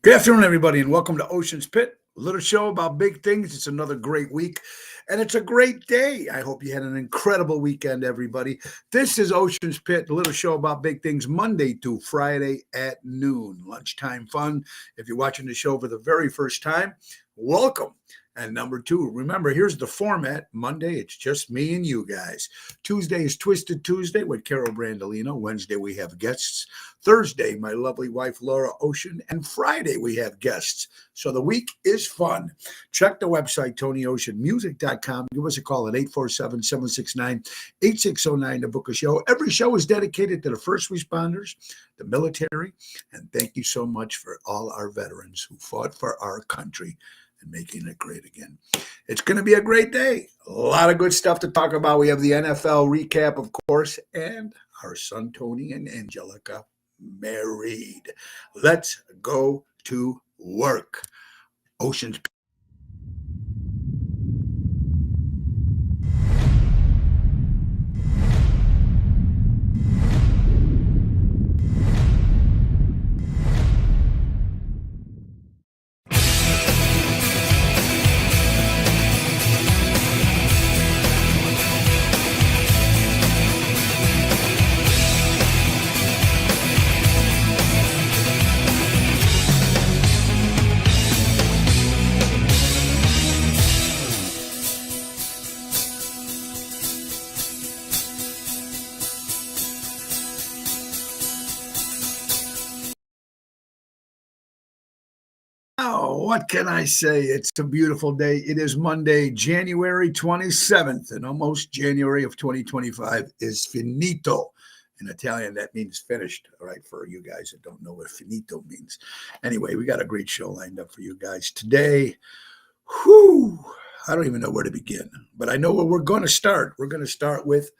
Good afternoon, everybody, and welcome to Ocean's Pit, a little show about big things. It's another great week, and it's a great day. I hope you had an incredible weekend, everybody. This is Ocean's Pit, a little show about big things, Monday through Friday at noon, lunchtime fun. If you're watching the show for the very first time, welcome. And number two, remember, here's the format. Monday, it's just me and you guys. Tuesday is Twisted Tuesday with Carol Brandolino. Wednesday, we have guests. Thursday, my lovely wife, Laura Ocean. And Friday, we have guests. So the week is fun. Check the website, TonyOceanMusic.com. Give us a call at 847-769-8609 to book a show. Every show is dedicated to the first responders, the military, and thank you so much for all our veterans who fought for our country and making it great again. It's going to be a great day. A lot of good stuff to talk about. We have the NFL recap, of course, and our son Tony and Angelica married. Let's go to work. Ocean's Oh, what can I say? It's a beautiful day. It is Monday, January 27th, and almost January of 2025 is finito. In Italian, that means finished, all right, for you guys that don't know what finito means. Anyway, we got a great show lined up for you guys today. Whew, I don't even know where to begin, but I know where we're going to start. We're going to start with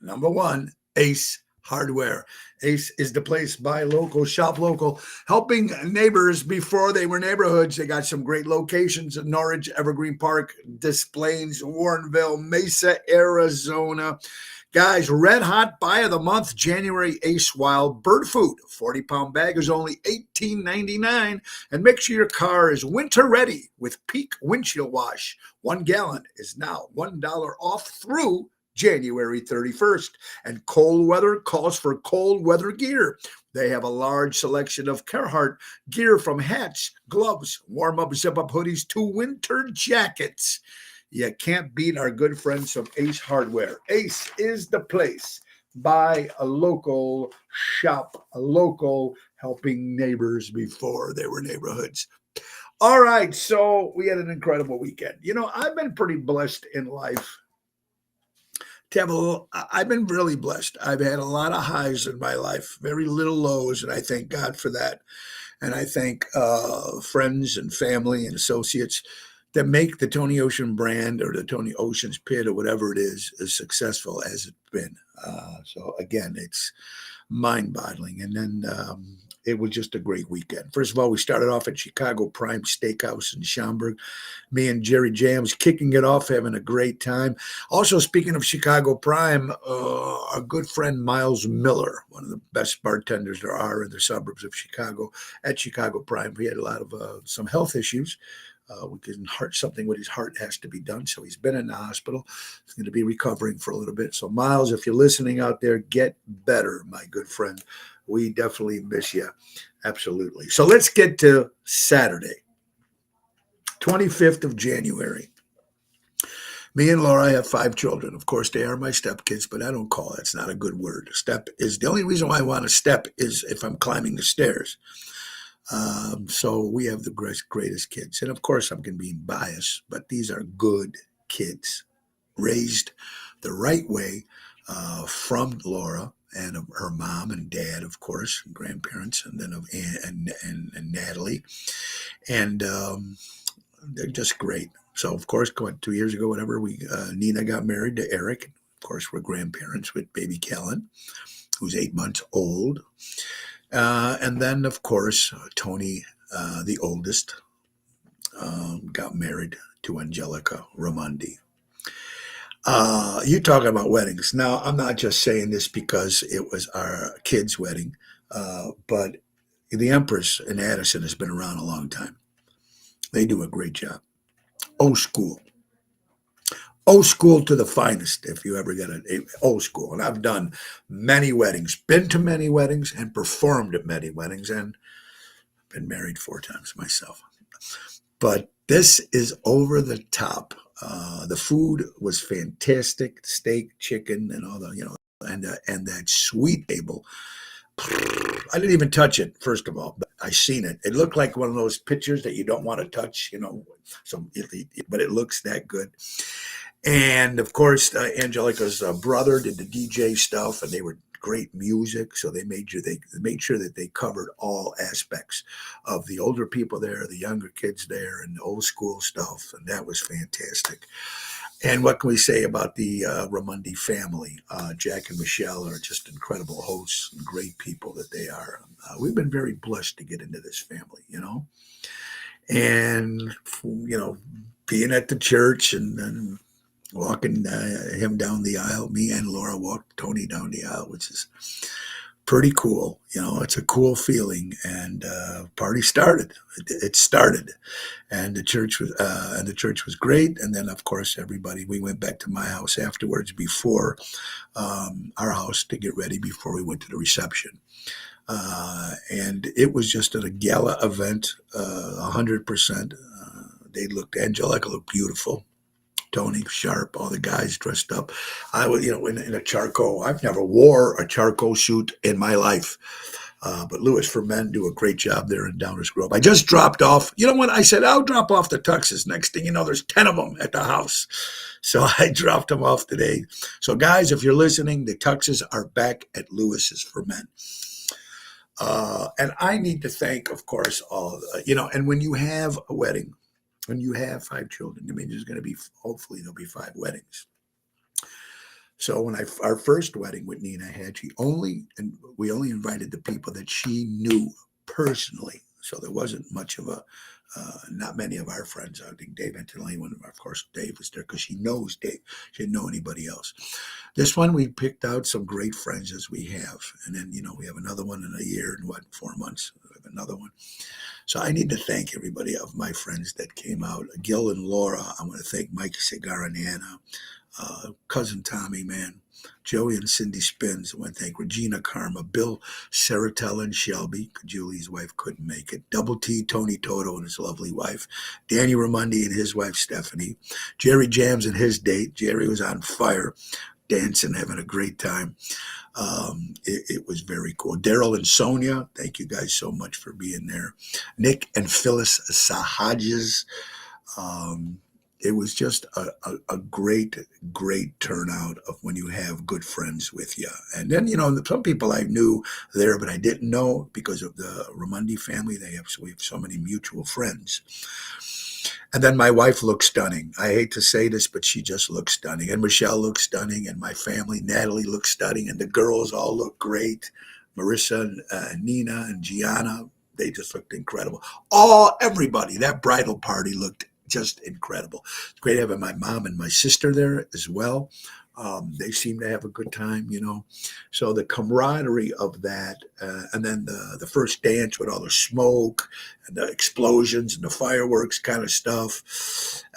number one, Ace Hardware. Ace is the place. Buy local, shop local, helping neighbors before they were neighborhoods. They got some great locations in Norridge, Evergreen Park, Des Plaines, Warrenville, Mesa, Arizona. Guys, red hot buy of the month, January Ace Wild Bird Food. 40-pound bag is only $18.99. And make sure your car is winter ready with Peak Windshield Wash. 1 gallon is now $1 off through January 31st. And cold weather calls for cold weather gear. They have a large selection of Carhartt gear from hats, gloves, warm-up, zip-up hoodies to winter jackets. You can't beat our good friends from Ace Hardware. Ace is the place. Buy a local, shop a local, helping neighbors before they were neighborhoods. All right, so we had an incredible weekend. You know, I've been pretty blessed in life. I've been really blessed. I've had a lot of highs in my life, very little lows, and I thank God for that. And I thank friends and family and associates that make the Tony Ocean brand or the Tony Ocean's Pit or whatever it is as successful as it's been. So again, it's mind-boggling. And then it was just a great weekend. First of all, we started off at Chicago Prime Steakhouse in Schaumburg. Me and Jerry Jams kicking it off, having a great time. Also, speaking of Chicago Prime, our good friend Miles Miller, one of the best bartenders there are in the suburbs of Chicago, at Chicago Prime. He had a lot of some health issues. Something with his heart has to be done. So he's been in the hospital. He's going to be recovering for a little bit. So Miles, if you're listening out there, get better, my good friend. We definitely miss you. Absolutely. So let's get to Saturday, 25th of January. Me and Laura have 5 children. Of course, they are my stepkids, but I don't call it. It's not a good word. Step is the only reason why I want to step is if I'm climbing the stairs. So we have the greatest kids. And of course, I'm going to be biased, but these are good kids raised the right way from Laura and her mom and dad, of course, and grandparents, and then of and Natalie. And they're just great. So, of course, 2 years ago, whatever, Nina got married to Eric. Of course, we're grandparents with baby Kellen, who's 8 months old. And then, of course, Tony, the oldest, got married to Angelica Raimondi. You talking about weddings. Now, I'm not just saying this because it was our kid's wedding, but The Empress in Addison has been around a long time. They do a great job. Old school. Old school to the finest, if you ever get an old school. And I've done many weddings, been to many weddings, and performed at many weddings, and been married 4 times myself. But this is over the top. The food was fantastic, steak, chicken, and all the and that sweet table. I didn't even touch it, first of all, but I seen it. It looked like one of those pictures that you don't want to touch, but it looks that good. And of course, Angelica's brother did the DJ stuff, and they were great music. So they made sure that they covered all aspects of the older people there, the younger kids there, and the old school stuff, and that was fantastic. And what can we say about the Ramundi family? Jack and Michelle are just incredible hosts and great people that they are. We've been very blessed to get into this family, and being at the church and walking him down the aisle. Me and Laura walked Tony down the aisle, which is pretty cool. It's a cool feeling. And party started. It started, and the church was great. And then, of course, we went back to my house afterwards before our house to get ready before we went to the reception. And it was just a gala event, 100%. Angelica looked beautiful. Tony sharp, all the guys dressed up. I was, in a charcoal. I've never wore a charcoal suit in my life. But Louis for Men do a great job there in Downers Grove. I just dropped off. You know what? I said, I'll drop off the tuxes. Next thing you know, there's 10 of them at the house. So I dropped them off today. So guys, if you're listening, the tuxes are back at Louis's for Men. And I need to thank, of course, and when you have a wedding, when you have 5 children, there's going to be, hopefully there'll be 5 weddings. So when our first wedding with Nina had, we only invited the people that she knew personally. So there wasn't much of not many of our friends. I think Dave Antonelli, of course, Dave was there because she knows Dave. She didn't know anybody else. This one, we picked out some great friends as we have. And then, we have another one in a year and 4 months, we have another one. So I need to thank everybody of my friends that came out. Gil and Laura, I want to thank Mike Cigaranana, Cousin Tommy, man. Joey and Cindy Spins. I want to thank Regina Karma, Bill Saratella and Shelby. Julie's wife couldn't make it. Double T, Tony Toto and his lovely wife. Danny Ramundi and his wife, Stephanie. Jerry Jams and his date. Jerry was on fire, dancing, having a great time. It was very cool. Daryl and Sonia, thank you guys so much for being there. Nick and Phyllis Sahajas. It was just a great, great turnout of when you have good friends with you. And then, some people I knew there, but I didn't know because of the Ramundi family. We have so many mutual friends. And then my wife looks stunning. I hate to say this, but she just looks stunning. And Michelle looks stunning. And my family, Natalie, looks stunning. And the girls all look great. Marissa and Nina and Gianna, they just looked incredible. Everybody, that bridal party looked just incredible. It's great having my mom and my sister there as well. They seem to have a good time, So the camaraderie of that, and then the first dance with all the smoke and the explosions and the fireworks kind of stuff.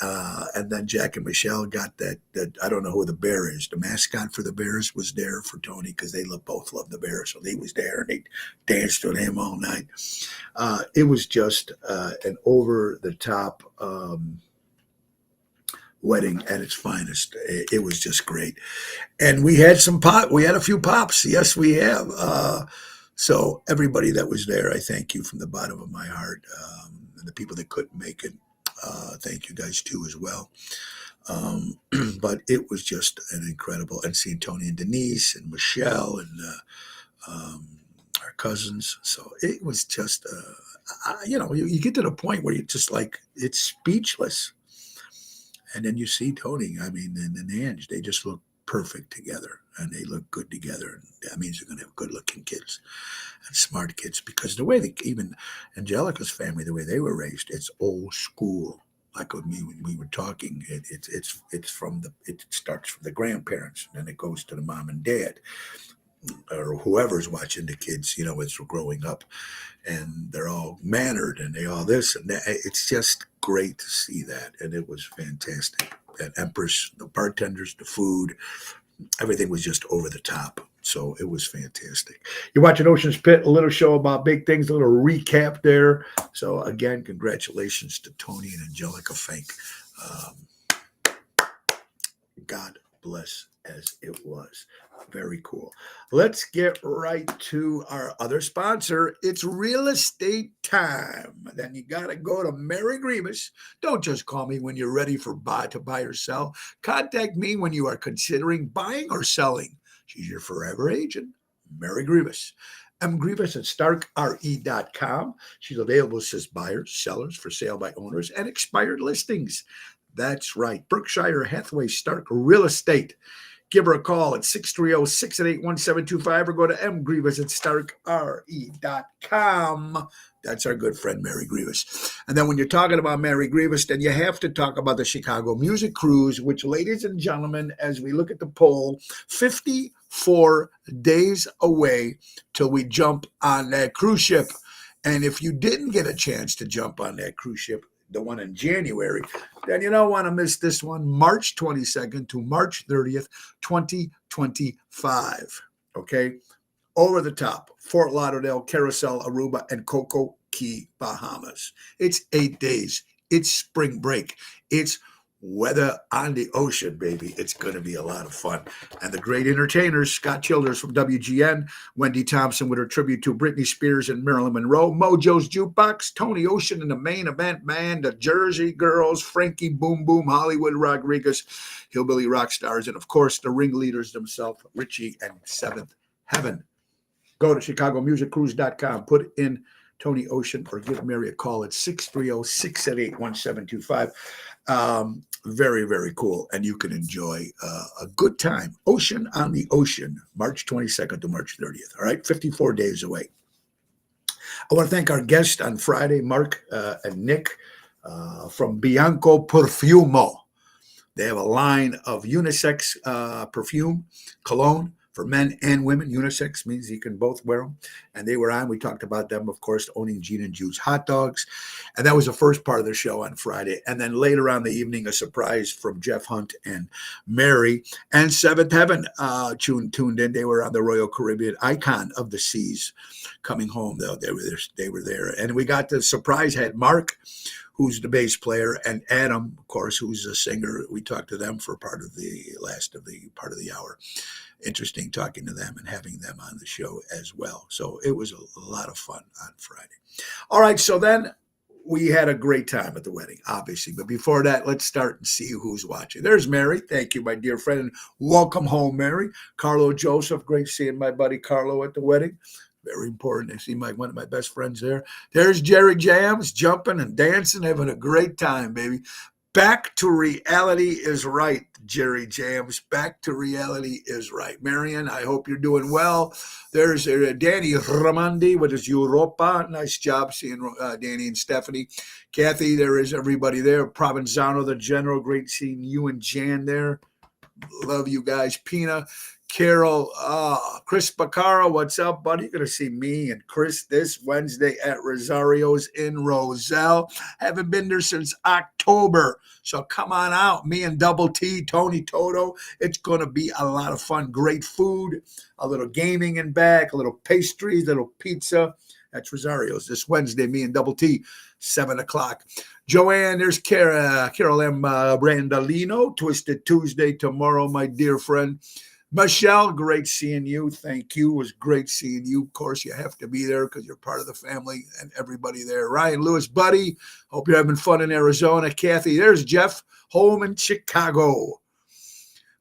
And then Jack and Michelle got that I don't know who the bear is. The mascot for the Bears was there for Tony because they both love the Bears. So he was there and they danced with him all night. It was just an over-the-top wedding at its finest. It was just great. And we had we had a few pops. Yes, we have. So everybody that was there, I thank you from the bottom of my heart. And the people that couldn't make it, thank you guys too as well. But it was just an incredible, and seeing Tony and Denise and Michelle and our cousins. So it was just, you get to the point where you're just like, it's speechless. And then you see Tony, and Ange, they just look perfect together and they look good together. And that means they're going to have good looking kids and smart kids because the way even Angelica's family, the way they were raised, it's old school. Like with me, when we were talking, it starts from the grandparents and then it goes to the mom and dad. or whoever's watching the kids, as we're growing up, and they're all mannered and they all this and that. It's just great to see that, and it was fantastic. And Empress, the bartenders, the food, everything was just over the top. So it was fantastic. You're watching Ocean's Pit, a little show about big things, a little recap there. So again, congratulations to Tony and Angelica Fink. God bless as it was. Very cool. Let's get right to our other sponsor. It's real estate time. Then you got to go to Mary Grievous. Don't just call me when you're ready to buy or sell. Contact me when you are considering buying or selling. She's your forever agent, Mary Grievous. M. Grievous at starkre.com. She's available to assist buyers, sellers, for sale by owners, and expired listings. That's right. Berkshire Hathaway Stark Real Estate. Give her a call at 630-688-1725 or go to mgrievous at starkre.com. That's our good friend, Mary Grievous. And then when you're talking about Mary Grievous, then you have to talk about the Chicago Music Cruise, which, ladies and gentlemen, as we look at the poll, 54 days away till we jump on that cruise ship. And if you didn't get a chance to jump on that cruise ship, the one in January, then you don't want to miss this one, March 22nd to March 30th, 2025. Okay? Over the top, Fort Lauderdale, Carousel, Aruba, and Coco Key, Bahamas. It's 8 days. It's spring break. It's weather on the ocean, baby. It's going to be a lot of fun. And the great entertainers, Scott Childers from WGN, Wendy Thompson with her tribute to Britney Spears and Marilyn Monroe, Mojo's Jukebox, Tony Ocean and the main event band, the Jersey Girls, Frankie Boom Boom, Hollywood Rodriguez, Hillbilly Rock Stars, and of course the ringleaders themselves, Richie and Seventh Heaven. Go to ChicagoMusicCruise.com, put in Tony Ocean, or give Mary a call at 630-688-1725. Very, very cool. And you can enjoy a good time. Ocean on the Ocean, March 22nd to March 30th. All right, 54 days away. I want to thank our guests on Friday, Mark and Nick from Bianco Perfumo. They have a line of unisex perfume, cologne, for men and women. Unisex means you can both wear them. And they were on. We talked about them, of course, owning Gene and Jude's Hot Dogs. And that was the first part of the show on Friday. And then later on the evening, a surprise from Jeff Hunt and Mary. And Seventh Heaven tuned in. They were on the Royal Caribbean, Icon of the Seas, coming home, though. They were there. And we got the surprise had Mark, who's the bass player, and Adam, of course, who's a singer. We talked to them for part of the hour. Interesting talking to them and having them on the show as well. So it was a lot of fun on Friday. All right, so then we had a great time at the wedding, obviously. But before that, let's start and see who's watching. There's Mary. Thank you, my dear friend. And welcome home, Mary. Carlo Joseph. Great seeing my buddy Carlo at the wedding. Very important. I see one of my best friends there. There's Jerry Jams, jumping and dancing, having a great time, baby. Back to reality is right, Jerry Jams. Back to reality is right. Marion, I hope you're doing well. There's Danny Ramondi with his Europa. Nice job seeing Danny and Stephanie. Kathy, there is everybody there. Provenzano, the general. Great seeing you and Jan there. Love you guys. Pina, Carol, Chris Baccara, what's up, buddy? You're going to see me and Chris this Wednesday at Rosario's in Roselle. Haven't been there since October, so come on out. Me and Double T, Tony Toto. It's going to be a lot of fun. Great food, a little gaming in back, a little pastries, a little pizza. That's Rosario's this Wednesday, me and Double T, 7 o'clock. Joanne, there's Carol M. Brandolino, Twisted Tuesday tomorrow, my dear friend. Michelle, great seeing you. Thank you. It was great seeing you. Of course, you have to be there because you're part of the family and everybody there. Ryan Lewis, buddy, hope you're having fun in Arizona. Kathy, there's Jeff, home in Chicago.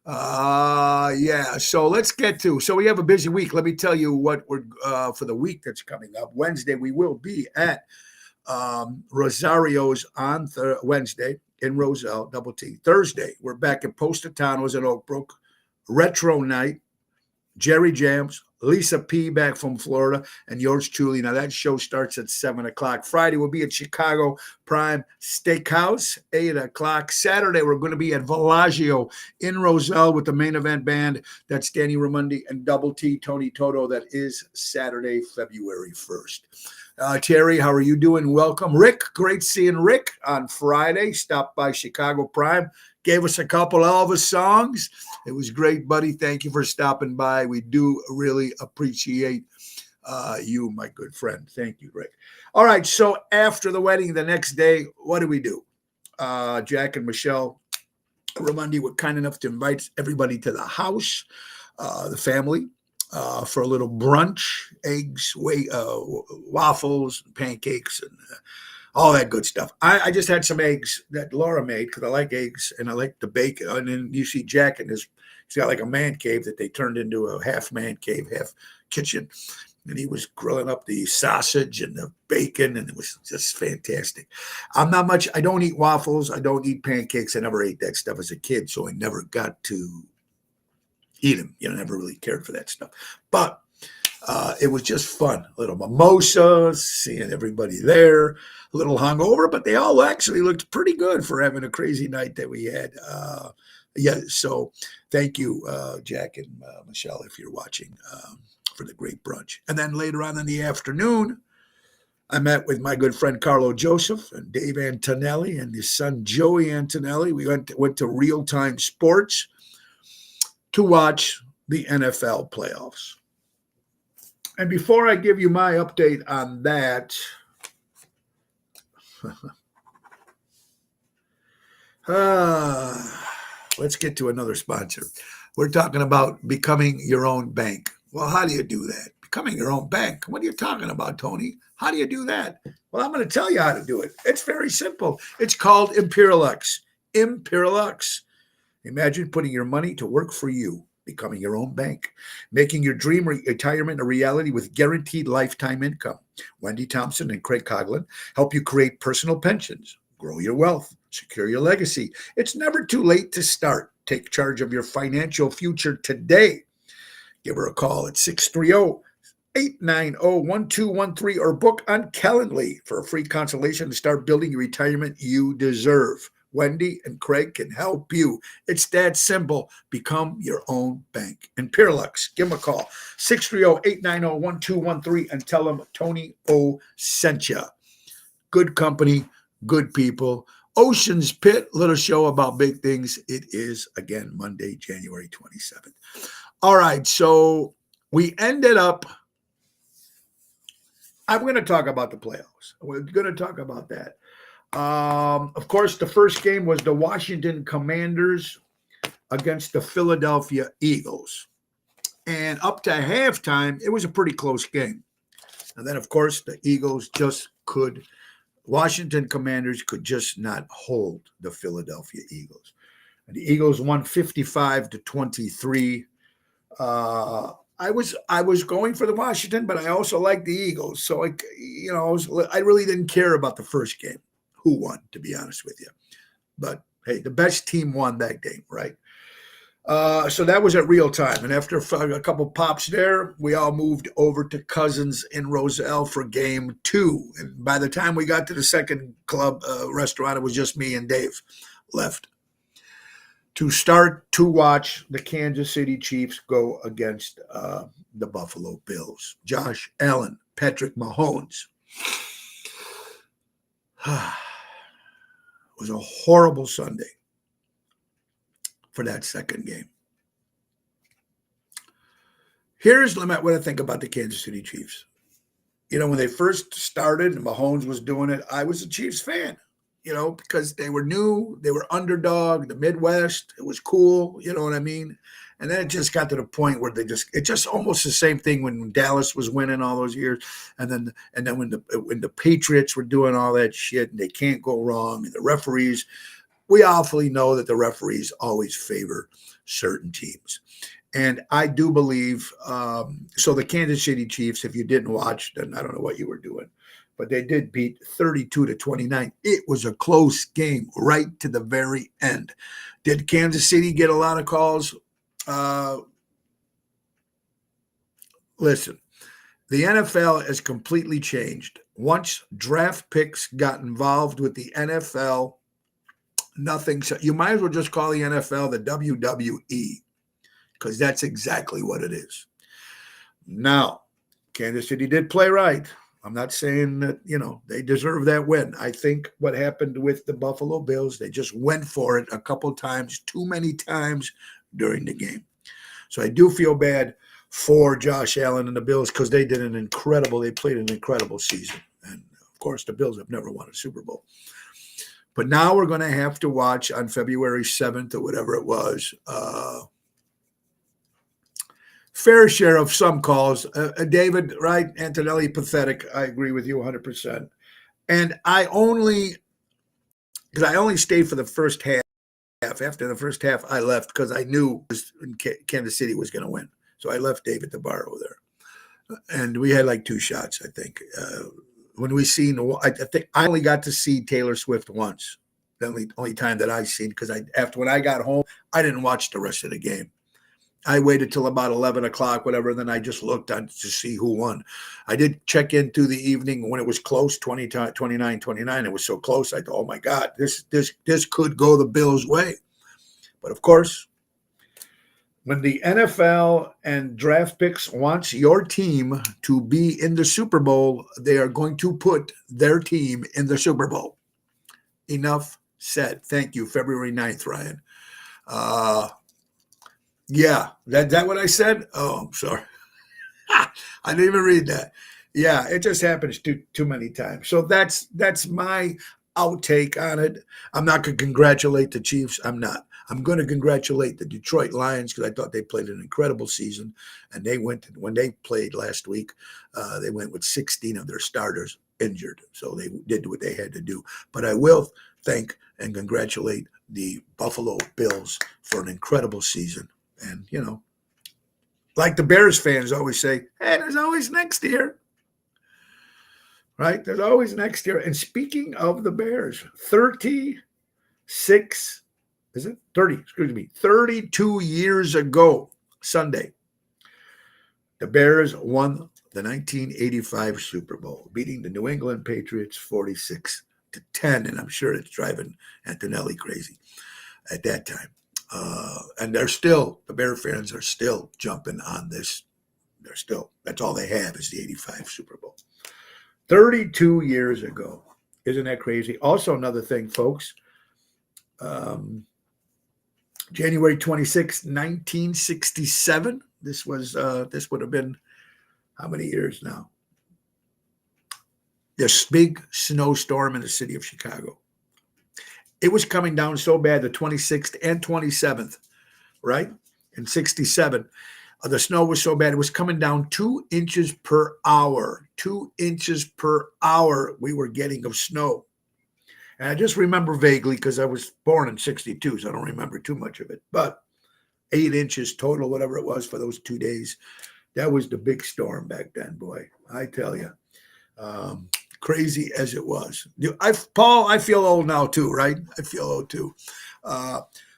So let's get to, so we have a busy week. Let me tell you what we're, for the week that's coming up. Wednesday, we will be at Rosario's on Wednesday in Roselle, Double T. Thursday, we're back at Positano's in Oak Brook. Retro night, Jerry Jams, Lisa P. back from Florida, and yours truly. Now, that show starts at 7 o'clock. Friday, we'll be at Chicago Prime Steakhouse, 8 o'clock. Saturday, we're going to be at Villaggio in Roselle with the Main Event Band. That's Danny Ramundi and Double T, Tony Toto. That is Saturday, February 1st. Terry, how are you doing? Welcome. Rick, great seeing Rick on Friday. Stopped by Chicago Prime. Gave us a couple of Elvis songs. It was great, buddy. Thank you for stopping by. We do really appreciate you, my good friend. Thank you, Rick. All right, so after the wedding, the next day, what do? Jack and Michelle Ramundi were kind enough to invite everybody to the house, the family, for a little brunch, eggs, waffles, pancakes, and all that good stuff. I just had some eggs that Laura made because I like eggs and I like the bacon. And then you see Jack in he's got like a man cave that they turned into a half man cave, half kitchen. And he was grilling up the sausage and the bacon, and it was just fantastic. I don't eat waffles. I don't eat pancakes. I never ate that stuff as a kid, so I never got to eat them. Never really cared for that stuff. But it was just fun. A little mimosas, seeing everybody there, a little hungover, but they all actually looked pretty good for having a crazy night that we had. So thank you, Jack and Michelle, if you're watching, for the great brunch. And then later on in the afternoon, I met with my good friend Carlo Joseph and Dave Antonelli and his son Joey Antonelli. We went to Real Time Sports to watch the NFL playoffs. And before I give you my update on that, let's get to another sponsor. We're talking about becoming your own bank. Well, how do you do that? Becoming your own bank. What are you talking about, Tony? How do you do that? Well, I'm going to tell you how to do it. It's very simple. It's called Imperialux. Imperialux. Imagine putting your money to work for you. Becoming your own bank, making your dream retirement a reality with guaranteed lifetime income. Wendy Thompson and Craig Coughlin help you create personal pensions, grow your wealth, secure your legacy. It's never too late to start. Take charge of your financial future today. Give her a call at 630-890-1213 or book on Calendly for a free consultation to start building your retirement you deserve. Wendy and Craig can help you. It's that simple. Become your own bank. Imperialux, give them a call. 630-890-1213 and tell them Tony O sent you. Good company, good people. Ocean's Pit, little show about big things. It is, again, Monday, January 27th. All right, so we ended up, I'm going to talk about the playoffs. We're going to talk about that. Of course, the first game was the Washington Commanders against the Philadelphia Eagles. And up to halftime, it was a pretty close game. And then, of course, the Eagles Washington Commanders could just not hold the Philadelphia Eagles. And the Eagles won 55-23. I was going for the Washington, but I also like the Eagles. So I really didn't care about the first game. Who won, to be honest with you. But, hey, the best team won that game, right? So that was at Real Time. And after a couple pops there, we all moved over to Cousins in Roselle for game 2. And by the time we got to the second club restaurant, it was just me and Dave left to start to watch the Kansas City Chiefs go against the Buffalo Bills. Josh Allen, Patrick Mahomes. It was a horrible Sunday for that second game. Here's what I think about the Kansas City Chiefs. When they first started and Mahomes was doing it, I was a Chiefs fan, because they were new, they were underdog, the Midwest, it was cool, you know what I mean? And then it just got to the point where it's just almost the same thing when Dallas was winning all those years. And then when the Patriots were doing all that shit and they can't go wrong. And the referees, we awfully know that the referees always favor certain teams. And I do believe, so the Kansas City Chiefs, if you didn't watch, then I don't know what you were doing. But they did beat 32-29. It was a close game right to the very end. Did Kansas City get a lot of calls? listen, the NFL has completely changed. Once draft picks got involved with the NFL, nothing. So you might as well just call the NFL the WWE because that's exactly what it is. Now, Kansas City did play right. I'm not saying that, they deserve that win. I think what happened with the Buffalo Bills, they just went for it a couple times, too many times during the game. So I do feel bad for Josh Allen and the Bills because they played an incredible season. And of course, the Bills have never won a Super Bowl. But now we're going to have to watch on February 7th or whatever it was, fair share of some calls. David, right? Antonelli, pathetic. I agree with you 100%. And because I only stayed for the first half. After the first half, I left because I knew Kansas City was going to win. So I left David to borrow there. And we had like 2 shots, I think. When we seen, I think I only got to see Taylor Swift once. The only time that I seen, because when I got home, I didn't watch the rest of the game. I waited till about 11 o'clock, whatever, and then I just looked on to see who won. I did check in through the evening when it was close, 29-29. It was so close. I thought, oh, my God, this could go the Bills' way. But, of course, when the NFL and draft picks wants your team to be in the Super Bowl, they are going to put their team in the Super Bowl. Enough said. Thank you. February 9th, Ryan. Yeah, that what I said? Oh, I'm sorry. I didn't even read that. Yeah, it just happens too many times. So that's my outtake on it. I'm not going to congratulate the Chiefs. I'm not. I'm going to congratulate the Detroit Lions because I thought they played an incredible season. And when they played last week, they went with 16 of their starters injured. So they did what they had to do. But I will thank and congratulate the Buffalo Bills for an incredible season. And, like the Bears fans always say, hey, there's always next year. Right? There's always next year. And speaking of the Bears, 32 years ago, Sunday, the Bears won the 1985 Super Bowl, beating the New England Patriots 46-10. And I'm sure it's driving Antonelli crazy at that time. And the Bear fans are still jumping on this. That's all they have is the 85 Super Bowl. 32 years ago. Isn't that crazy? Also, another thing, folks, January 26, 1967. This would have been how many years now? This big snowstorm in the city of Chicago. It was coming down so bad, the 26th and 27th, right? In 67, the snow was so bad, it was coming down 2 inches per hour. 2 inches per hour we were getting of snow. And I just remember vaguely because I was born in 62, so I don't remember too much of it. But 8 inches total, whatever it was for those 2 days. That was the big storm back then, boy. I tell you. Crazy as it was. Paul, I feel old now too, right? I feel old too.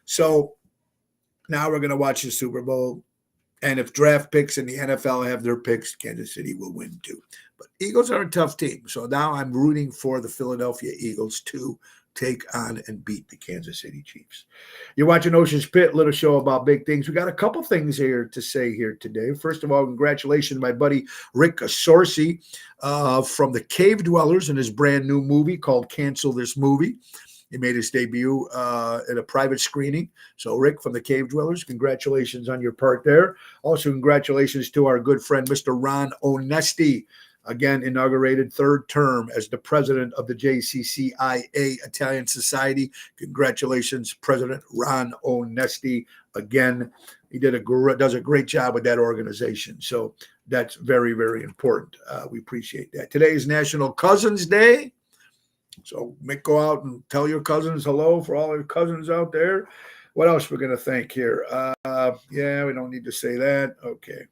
So now we're going to watch the Super Bowl. And if draft picks in the NFL have their picks, Kansas City will win too. But Eagles are a tough team. So now I'm rooting for the Philadelphia Eagles to take on and beat the Kansas City Chiefs. You're watching Ocean's Pit, little show about big things. We got a couple things here to say here today. First of all, congratulations to my buddy Rick Sorcy from the Cave Dwellers in his brand new movie called Cancel This Movie. He made his debut at a private screening. So, Rick from the Cave Dwellers, congratulations on your part there. Also, congratulations to our good friend, Mr. Ron Onesti, again inaugurated 3rd term as the president of the JCCIA Italian Society. Congratulations, President Ron Onesti. Again, he does a great job with that organization. So that's very, very important. We appreciate that. Today is National Cousins Day. So go out and tell your cousins hello for all your cousins out there. What else we're going to thank here? Yeah, we don't need to say that. Okay.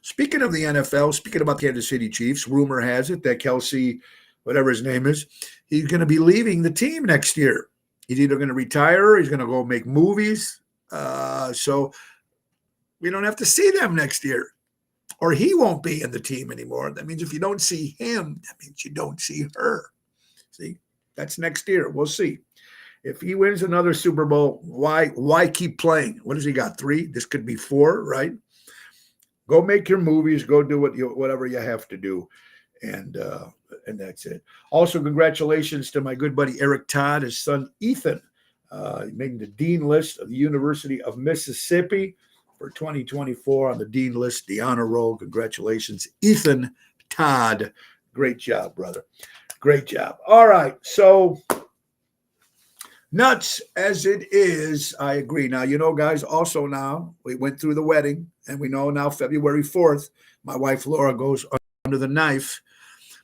Speaking of the NFL, speaking about the Kansas City Chiefs, rumor has it that Kelsey, whatever his name is, he's going to be leaving the team next year. He's either going to retire or he's going to go make movies. So we don't have to see them next year. or he won't be in the team anymore. That means if you don't see him, that means you don't see her. See, that's next year. We'll see. If he wins another Super Bowl, why keep playing? What has he got? 3? This could be 4, right? Go make your movies. Go do whatever you have to do, and that's it. Also, congratulations to my good buddy Eric Todd, his son Ethan, making the dean list of the University of Mississippi for 2024 on the dean list, the honor roll. Congratulations, Ethan Todd. Great job, brother. Great job. All right, so nuts as it is, I agree. Now, guys, also now we went through the wedding, and we know now February 4th, my wife Laura goes under the knife,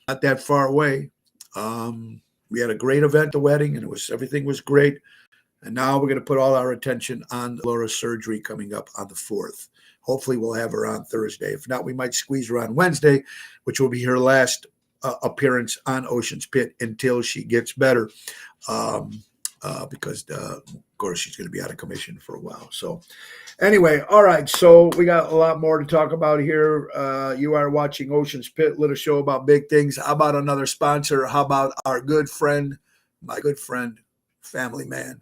not that far away. We had a great event at the wedding, and everything was great. And now we're going to put all our attention on Laura's surgery coming up on the 4th. Hopefully we'll have her on Thursday. If not, we might squeeze her on Wednesday, which will be her last appearance on Ocean's Pit until she gets better. Because, of course, she's going to be out of commission for a while. So anyway, all right. So we got a lot more to talk about here. You are watching Ocean's Pit, little show about big things. How about another sponsor? How about our good friend, my good friend, family man?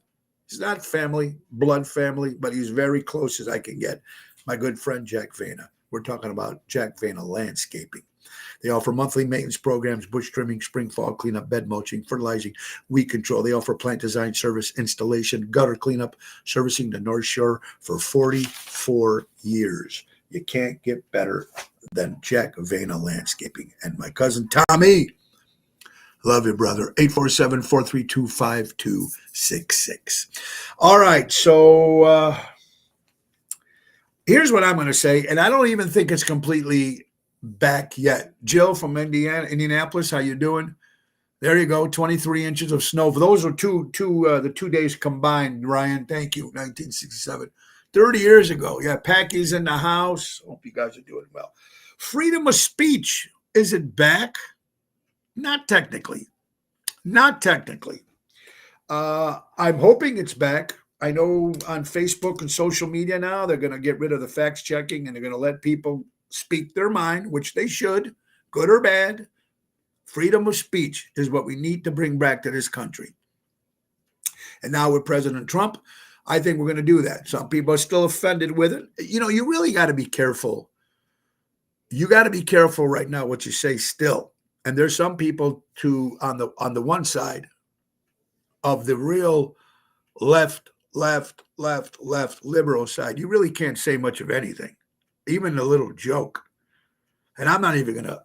He's not family, blood family, but he's very close as I can get. My good friend, Jack Vena. We're talking about Jack Vena Landscaping. They offer monthly maintenance programs, bush trimming, spring, fall cleanup, bed mulching, fertilizing, weed control. They offer plant design service, installation, gutter cleanup, servicing the North Shore for 44 years. You can't get better than Jack Vena Landscaping. And my cousin Tommy, love you, brother. 847-432-5266. All right, so here's what I'm going to say, and I don't even think it's completely back yet. Jill from Indianapolis, how you doing? There you go, 23 inches of snow. For those are the 2 days combined, Ryan. Thank you, 1967. 30 years ago. Yeah, Packy's in the house. Hope you guys are doing well. Freedom of speech, is it back? Not technically. Not technically. I'm hoping it's back. I know on Facebook and social media now, they're going to get rid of the fact checking and they're going to let people speak their mind, which they should, good or bad. Freedom of speech is what we need to bring back to this country. And now with President Trump, I think we're going to do that. Some people are still offended with it. You really got to be careful. You got to be careful right now what you say still. And there's some people on the one side of the real left liberal side. You really can't say much of anything, even a little joke. And I'm not even gonna.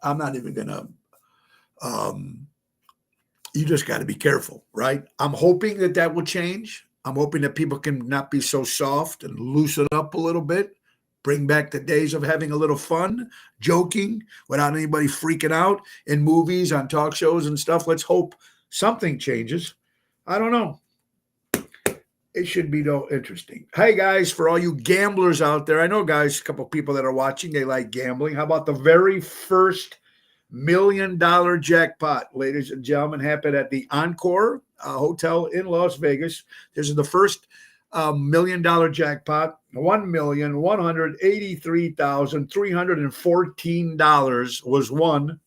You just got to be careful, right? I'm hoping that will change. I'm hoping that people can not be so soft and loosen up a little bit. Bring back the days of having a little fun, joking without anybody freaking out in movies, on talk shows and stuff. Let's hope something changes. I don't know. It should be interesting. Hey, guys, for all you gamblers out there, I know, guys, a couple of people that are watching, they like gambling. How about the very first $1 million jackpot, ladies and gentlemen, happened at the Encore Hotel in Las Vegas. This is the first $1 million jackpot. $1,183,314 was won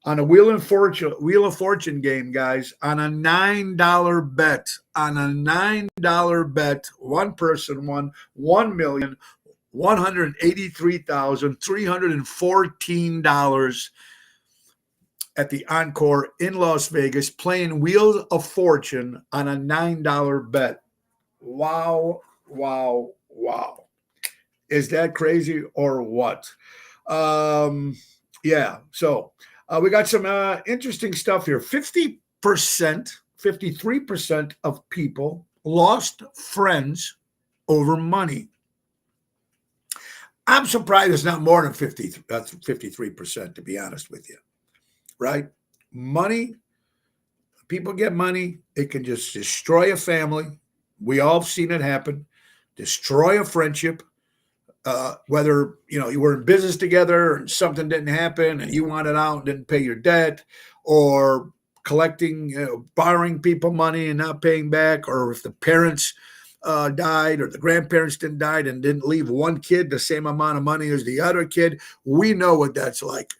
on a Wheel of Fortune game, guys, on a $9 bet. On a $9 bet, one person won $1,183,314 at the Encore in Las Vegas, playing Wheel of Fortune on a $9 bet. Wow. Is that crazy or what? Yeah, so we got some interesting stuff here. 53% of people lost friends over money. I'm surprised it's not more than 53%, to be honest with you, right? Money, people get money. It can just destroy a family. We all have seen it happen. Destroy a friendship. Whether you were in business together and something didn't happen and you wanted out and didn't pay your debt, or collecting, borrowing people money and not paying back, or if the parents died or the grandparents didn't die and didn't leave one kid the same amount of money as the other kid. We know what that's like.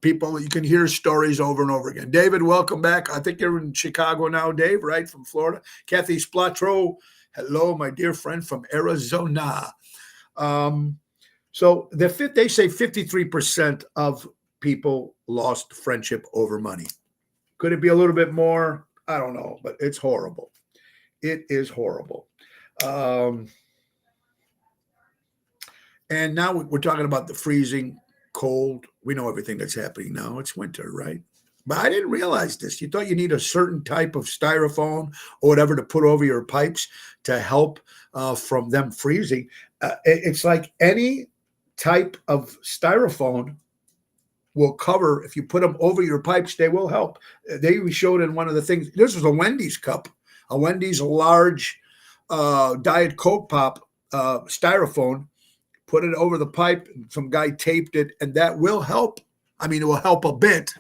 People, you can hear stories over and over again. David, welcome back. I think you're in Chicago now, Dave, right? From Florida. Kathy Splatro, hello, my dear friend from Arizona. So they say 53% of people lost friendship over money. Could it be a little bit more? I don't know, but it's horrible. It is horrible. And now we're talking about the freezing cold. We know everything that's happening now. It's winter, right? But I didn't realize this. You thought you need a certain type of styrofoam or whatever to put over your pipes to help from them freezing. It's like any type of styrofoam will cover. If you put them over your pipes, they will help. They showed in one of the things. This was a Wendy's cup, a Wendy's large Diet Coke pop styrofoam. Put it over the pipe. Some guy taped it, and that will help. I mean, it will help a bit.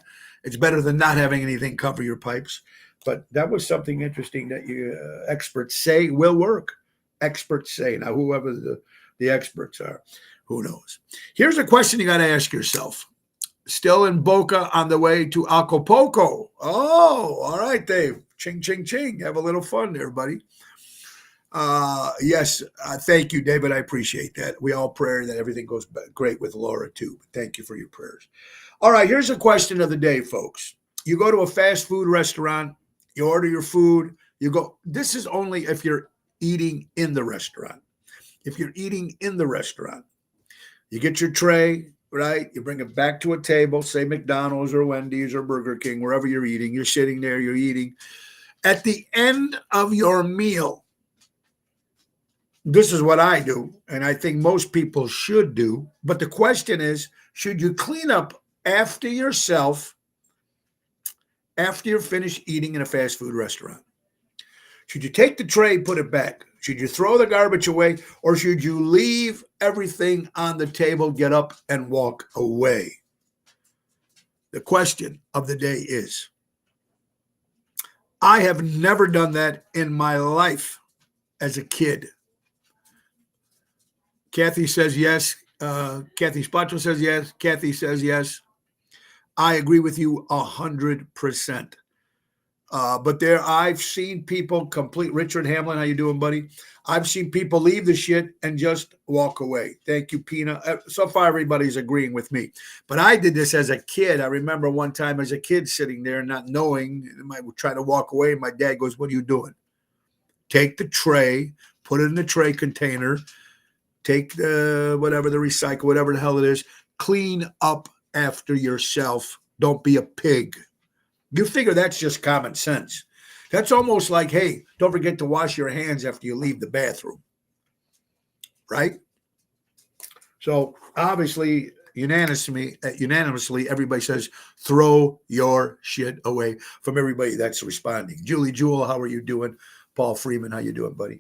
It's better than not having anything cover your pipes. But that was something interesting that you experts say will work. Experts say. Now, whoever the experts are, who knows? Here's a question you got to ask yourself. Still in Boca on the way to Acapulco. Oh, all right, Dave. Ching, ching, ching. Have a little fun there, buddy. Yes, thank you, David. I appreciate that. We all pray that everything goes great with Laura, too. Thank you for your prayers. All right, here's a question of the day, folks. You go to a fast food restaurant, you order your food, you go. This is only if you're eating in the restaurant. If you're eating in the restaurant, you get your tray, right? You bring it back to a table, say McDonald's or Wendy's or Burger King, wherever you're eating. You're sitting there, you're eating. At the end of your meal, this is what I do, and I think most people should do. But the question is, should you clean up after yourself after you're finished eating in a fast food restaurant? Should you take the tray, put it back? Should you throw the garbage away? Or should you leave everything on the table, get up, and walk away? The question of the day is, I have never done that in my life as a kid. Kathy says yes. Kathy Spatro says yes. Kathy says yes. I agree with you 100%. But I've seen people complete. Richard Hamlin, how you doing, buddy? I've seen people leave the shit and just walk away. Thank you, Pina. So far, everybody's agreeing with me. But I did this as a kid. I remember one time as a kid sitting there not knowing. I would try to walk away. My dad goes, "What are you doing? Take the tray, put it in the tray container, take the whatever, the recycle, whatever the hell it is, clean up after yourself. Don't be a pig." You figure that's just common sense. That's almost like, hey, don't forget to wash your hands after you leave the bathroom. Right? So obviously, unanimously, everybody says, throw your shit away from everybody that's responding. Julie Jewell, how are you doing? Paul Freeman, how you doing, buddy?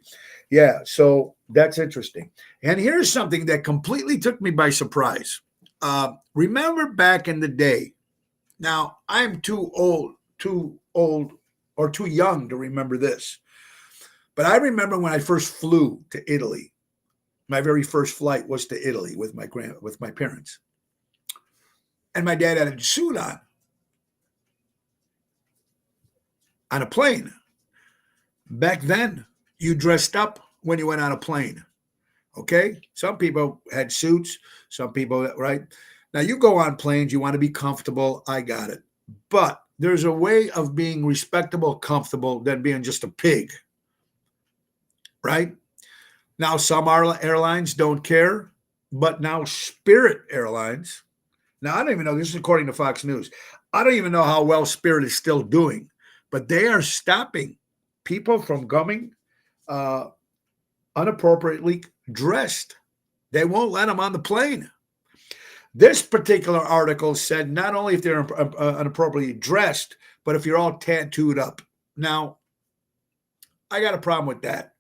Yeah, so that's interesting. And here's something that completely took me by surprise. Remember back in the day, now I'm too old or too young to remember this, but I remember when I first flew to Italy. My very first flight was to Italy with my parents, and my dad had a suit on a plane. Back then, you dressed up when you went on a plane. Okay, some people had suits, some people, right? Now, you go on planes, you want to be comfortable. I got it. But there's a way of being respectable, comfortable, than being just a pig. Right? Now, some airlines don't care, but now Spirit Airlines, now I don't even know, this is according to Fox News. I don't even know how well Spirit is still doing, but they are stopping people from coming unappropriately dressed. They won't let them on the plane. This particular article said not only if they're inappropriately dressed, but if you're all tattooed up. Now, I got a problem with that.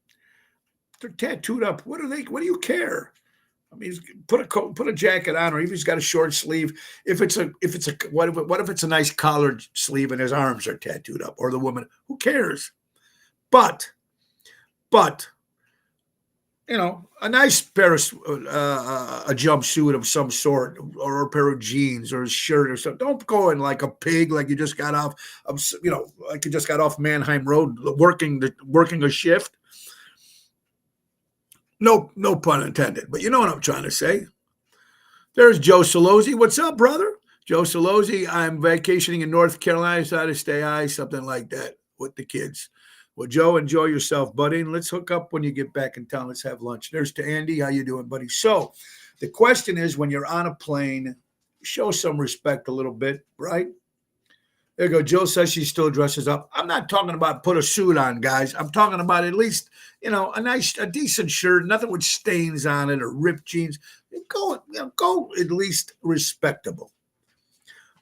If they're tattooed up, what do you care? I mean, put a coat, put a jacket on, or even he's got a short sleeve. What if it's a nice collared sleeve and his arms are tattooed up, or the woman? Who cares? But But a nice pair of a jumpsuit of some sort, or a pair of jeans, or a shirt, or something. Don't go in like a pig, like you just got off, like you just got off Mannheim Road, working a shift. No, no pun intended. But you know what I'm trying to say. There's Joe Solozzi. What's up, brother? Joe Solozzi. I'm vacationing in North Carolina, so I to stay high, something like that, with the kids. Well, Joe, enjoy yourself, buddy, and let's hook up when you get back in town. Let's have lunch. There's to Andy. How you doing, buddy? So the question is, when you're on a plane, show some respect a little bit, right? There you go. Jill says she still dresses up. I'm not talking about put a suit on, guys. I'm talking about at least, a decent shirt, nothing with stains on it or ripped jeans. Go at least respectable.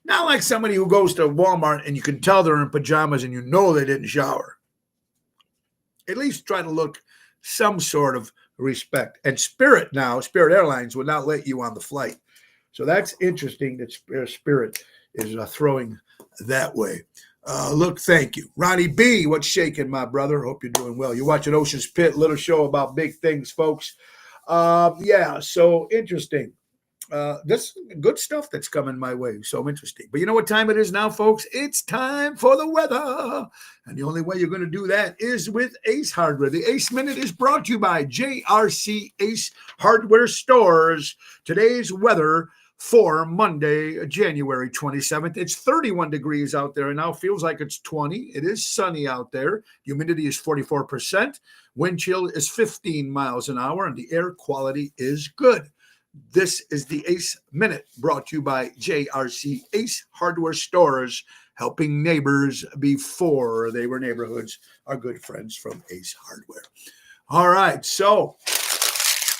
Not like somebody who goes to Walmart and you can tell they're in pajamas and you know they didn't shower. At least try to look some sort of respect. And Spirit Airlines would not let you on the flight. So that's interesting that Spirit is throwing that way. Look, thank you. Ronnie B, what's shaking, my brother? Hope you're doing well. You're watching Ocean's Pit, little show about big things, folks. So interesting. This good stuff that's coming my way. So interesting. But you know what time it is now, folks? It's time for the weather. And the only way you're going to do that is with Ace Hardware. The Ace Minute is brought to you by JRC Ace Hardware Stores. Today's weather for Monday, January 27th. It's 31 degrees out there and now. Feels like it's 20. It is sunny out there. Humidity is 44%. Wind chill is 15 miles an hour, and the air quality is good. This is the Ace Minute, brought to you by JRC Ace Hardware Stores, helping neighbors before they were neighborhoods. Our good friends from Ace Hardware. All right, so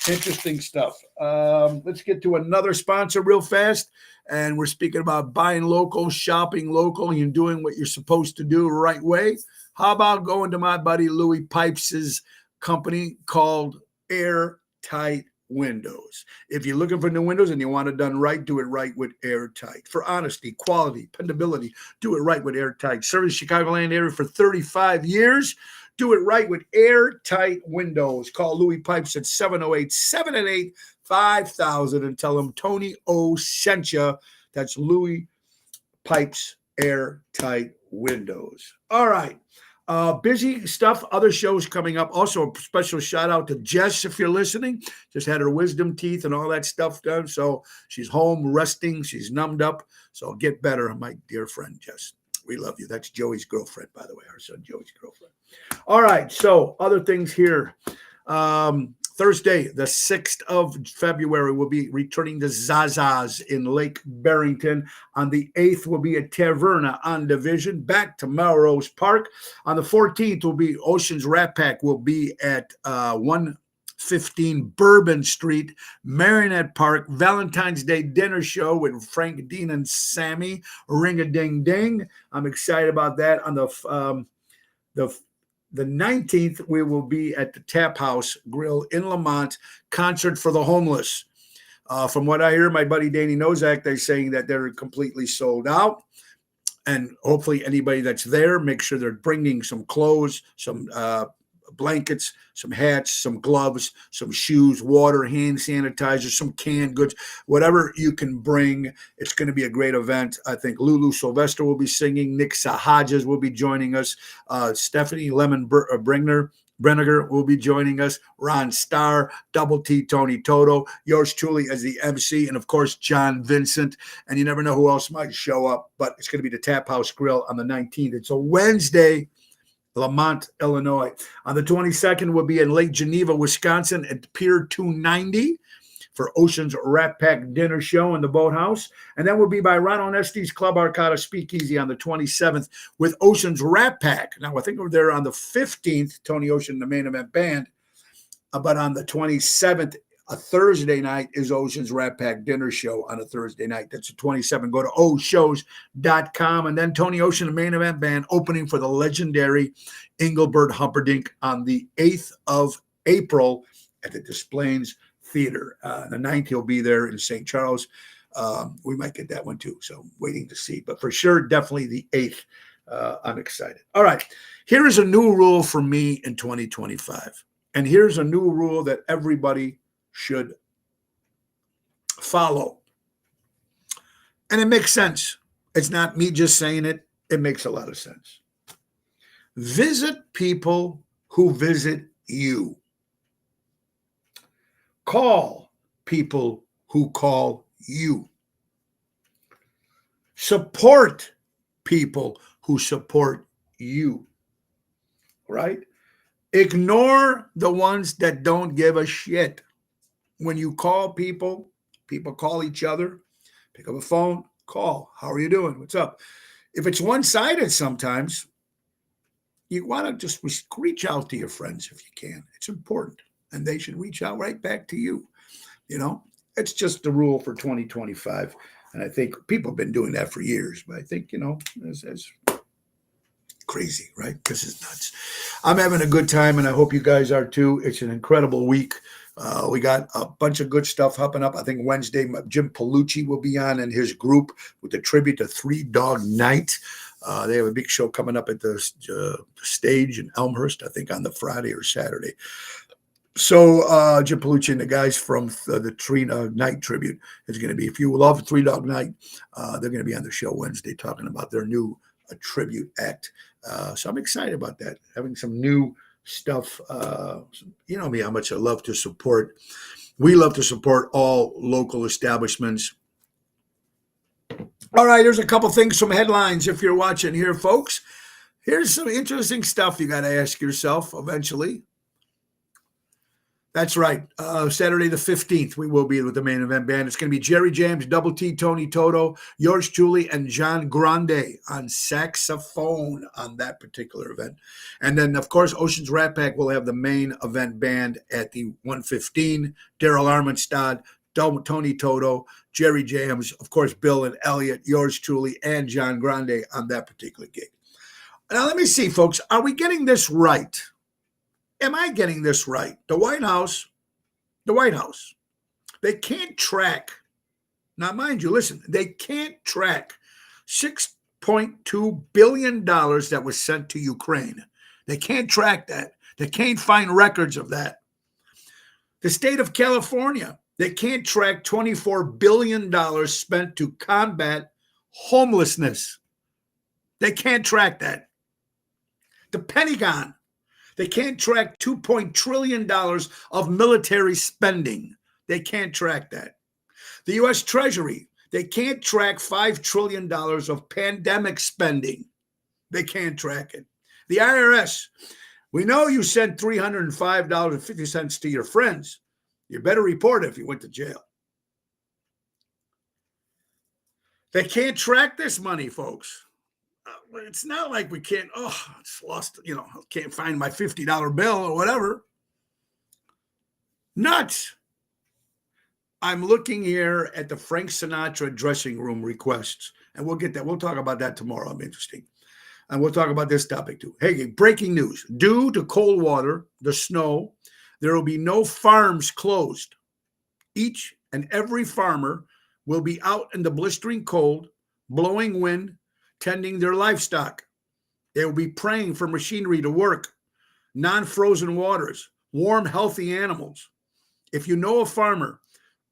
interesting stuff. Let's get to another sponsor real fast. And we're speaking about buying local, shopping local, and doing what you're supposed to do the right way. How about going to my buddy Louis Pipes' company called Airtight Windows? If you're looking for new windows and you want it done right, do it right with Airtight. For honesty, quality, dependability, do it right with Airtight. Service Chicagoland area for 35 years. Do it right with Airtight Windows. Call Louis Pipes at 708-788-5000 and tell him Tony O sent you. That's Louis Pipes Airtight Windows. All right. Busy stuff, other shows coming up. Also, a special shout out to Jess, if you're listening. Just had her wisdom teeth and all that stuff done. So she's home resting. She's numbed up. So get better, my dear friend Jess. We love you. That's Joey's girlfriend, by the way, her son Joey's girlfriend. All right. So other things here. Thursday, the 6th of February, we'll be returning to Zaza's in Lake Barrington. On the 8th, we'll be at Taverna on Division, back to Melrose Park. On the 14th, will be Ocean's Rat Pack. Will be at 115 Bourbon Street, Marinette Park. Valentine's Day dinner show with Frank, Dean, and Sammy. Ring-a-ding-ding. I'm excited about that. On the 19th, we will be at the Tap House Grill in Lamont, concert for the homeless. From what I hear, my buddy Danny Nozak, they're saying that they're completely sold out. And hopefully anybody that's there, make sure they're bringing some clothes, some blankets, some hats, some gloves, some shoes, water, hand sanitizer, some canned goods, whatever you can bring. It's going to be a great event. I think Lulu Sylvester will be singing. Nick Sahajas will be joining us. Stephanie Lemon Brenniger will be joining us. Ron Starr, Double T, Tony Toto, yours truly as the MC, and of course, John Vincent. And you never know who else might show up, but it's going to be the Tap House Grill on the 19th. It's a Wednesday, Lamont, Illinois. On the 22nd, we'll be in Lake Geneva, Wisconsin at Pier 290 for Ocean's Rat Pack dinner show in the boathouse. And then we'll be by Ron Estes Club Arcada Speakeasy on the 27th with Ocean's Rat Pack. Now, I think we're there on the 15th, Tony Ocean, the main event band. But on the 27th, a Thursday night, is Ocean's Rat Pack dinner show on a Thursday night. That's the 27th. Go to oshows.com. And then Tony Ocean, the main event band, opening for the legendary Engelbert Humperdinck on the 8th of April at the Des Plaines Theater. The 9th, he'll be there in St. Charles. We might get that one too. So waiting to see. But for sure, definitely the 8th. I'm excited. All right. Here is a new rule for me in 2025. And here's a new rule that everybody should follow. And it makes sense. It's not me just saying it. It makes a lot of sense. Visit people who visit you. Call people who call you. Support people who support you. Right? Ignore the ones that don't give a shit. When you call people, people call each other. Pick up a phone, call. How are you doing? What's up? If it's one-sided sometimes, you want to just reach out to your friends if you can. It's important. And they should reach out right back to you. You know, it's just the rule for 2025. And I think people have been doing that for years. But I think, you know, it's crazy, right? This is nuts. I'm having a good time, and I hope you guys are too. It's an incredible week. We got a bunch of good stuff hopping up. I think Wednesday, Jim Palucci will be on and his group with the tribute to Three Dog Night. They have a big show coming up at the stage in Elmhurst, I think on the Friday or Saturday. So Jim Palucci and the guys from the Three Dog Night tribute is going to be, if you love Three Dog Night, they're going to be on the show Wednesday talking about their new tribute act. So I'm excited about that, having some new stuff. You know me, how much I love to support. We love to support all local establishments. All right, there's a couple things from headlines if you're watching here, folks. Here's some interesting stuff you got to ask yourself eventually. That's right. Saturday the 15th, we will be with the main event band. It's going to be Jerry James, Double T, Tony Toto, Yours Truly, and John Grande on saxophone on that particular event. And then, of course, Ocean's Rat Pack will have the main event band at the 1:15. Daryl Armenstad, Tony Toto, Jerry James, of course, Bill and Elliot, Yours Truly, and John Grande on that particular gig. Now, let me see, folks. Are we getting this right? Am I getting this right? The White House, they can't track. Now, mind you, listen, they can't track $6.2 billion that was sent to Ukraine. They can't track that. They can't find records of that. The state of California, they can't track $24 billion spent to combat homelessness. They can't track that. The Pentagon, they can't track $2 trillion of military spending. They can't track that. The U.S. Treasury, they can't track $5 trillion of pandemic spending. They can't track it. The IRS, we know you sent $305.50 to your friends. You better report it if you went to jail. They can't track this money, folks. It's not like we can't, it's lost, can't find my $50 bill or whatever. Nuts. I'm looking here at the Frank Sinatra dressing room requests, and we'll get that. We'll talk about that tomorrow. I'm interesting. And we'll talk about this topic too. Hey, breaking news. Due to cold water, the snow, there will be no farms closed. Each and every farmer will be out in the blistering cold, blowing wind, tending their livestock. They will be praying for machinery to work, non-frozen waters, warm, healthy animals. If you know a farmer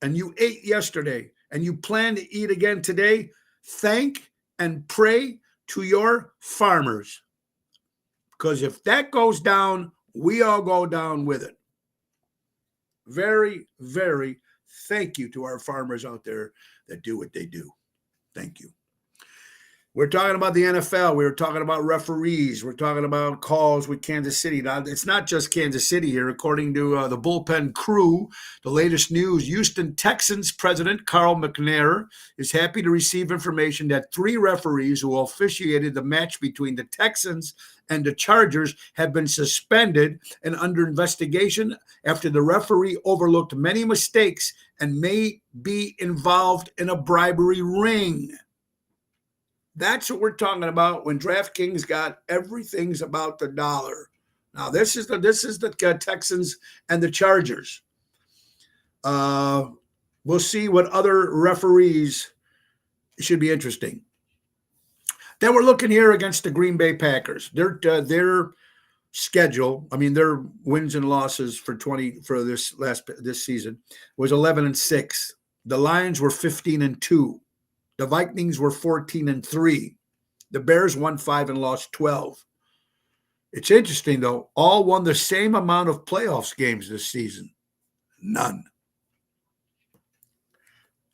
and you ate yesterday and you plan to eat again today, thank and pray to your farmers. Because if that goes down, we all go down with it. Very, very thank you to our farmers out there that do what they do. Thank you. We're talking about the NFL. We were talking about referees. We're talking about calls with Kansas City. Now, it's not just Kansas City here. According to the Bullpen Crew, the latest news, Houston Texans president Carl McNair is happy to receive information that 3 referees who officiated the match between the Texans and the Chargers have been suspended and under investigation after the referee overlooked many mistakes and may be involved in a bribery ring. That's what we're talking about when DraftKings got everything's about the dollar. Now, this is the Texans and the Chargers. We'll see what other referees. It should be interesting. Then we're looking here against the Green Bay Packers. Their schedule, I mean, their wins and losses for this season was 11-6. The Lions were 15-2. The Vikings were 14-3. The Bears won 5 and lost 12. It's interesting, though. All won the same amount of playoffs games this season. None.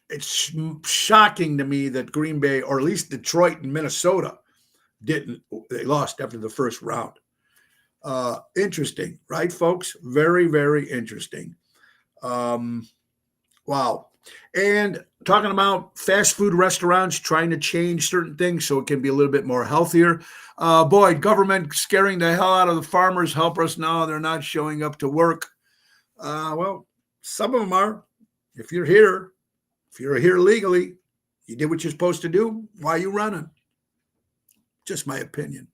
It's shocking to me that Green Bay, or at least Detroit and Minnesota, didn't. They lost after the first round. Interesting, right, folks? Very, very interesting. Wow. And talking about fast food restaurants trying to change certain things so it can be a little bit more healthier. Boy, government scaring the hell out of the farmers. Help us now. They're not showing up to work. Well, some of them are. If you're here legally, you did what you're supposed to do. Why are you running? Just my opinion.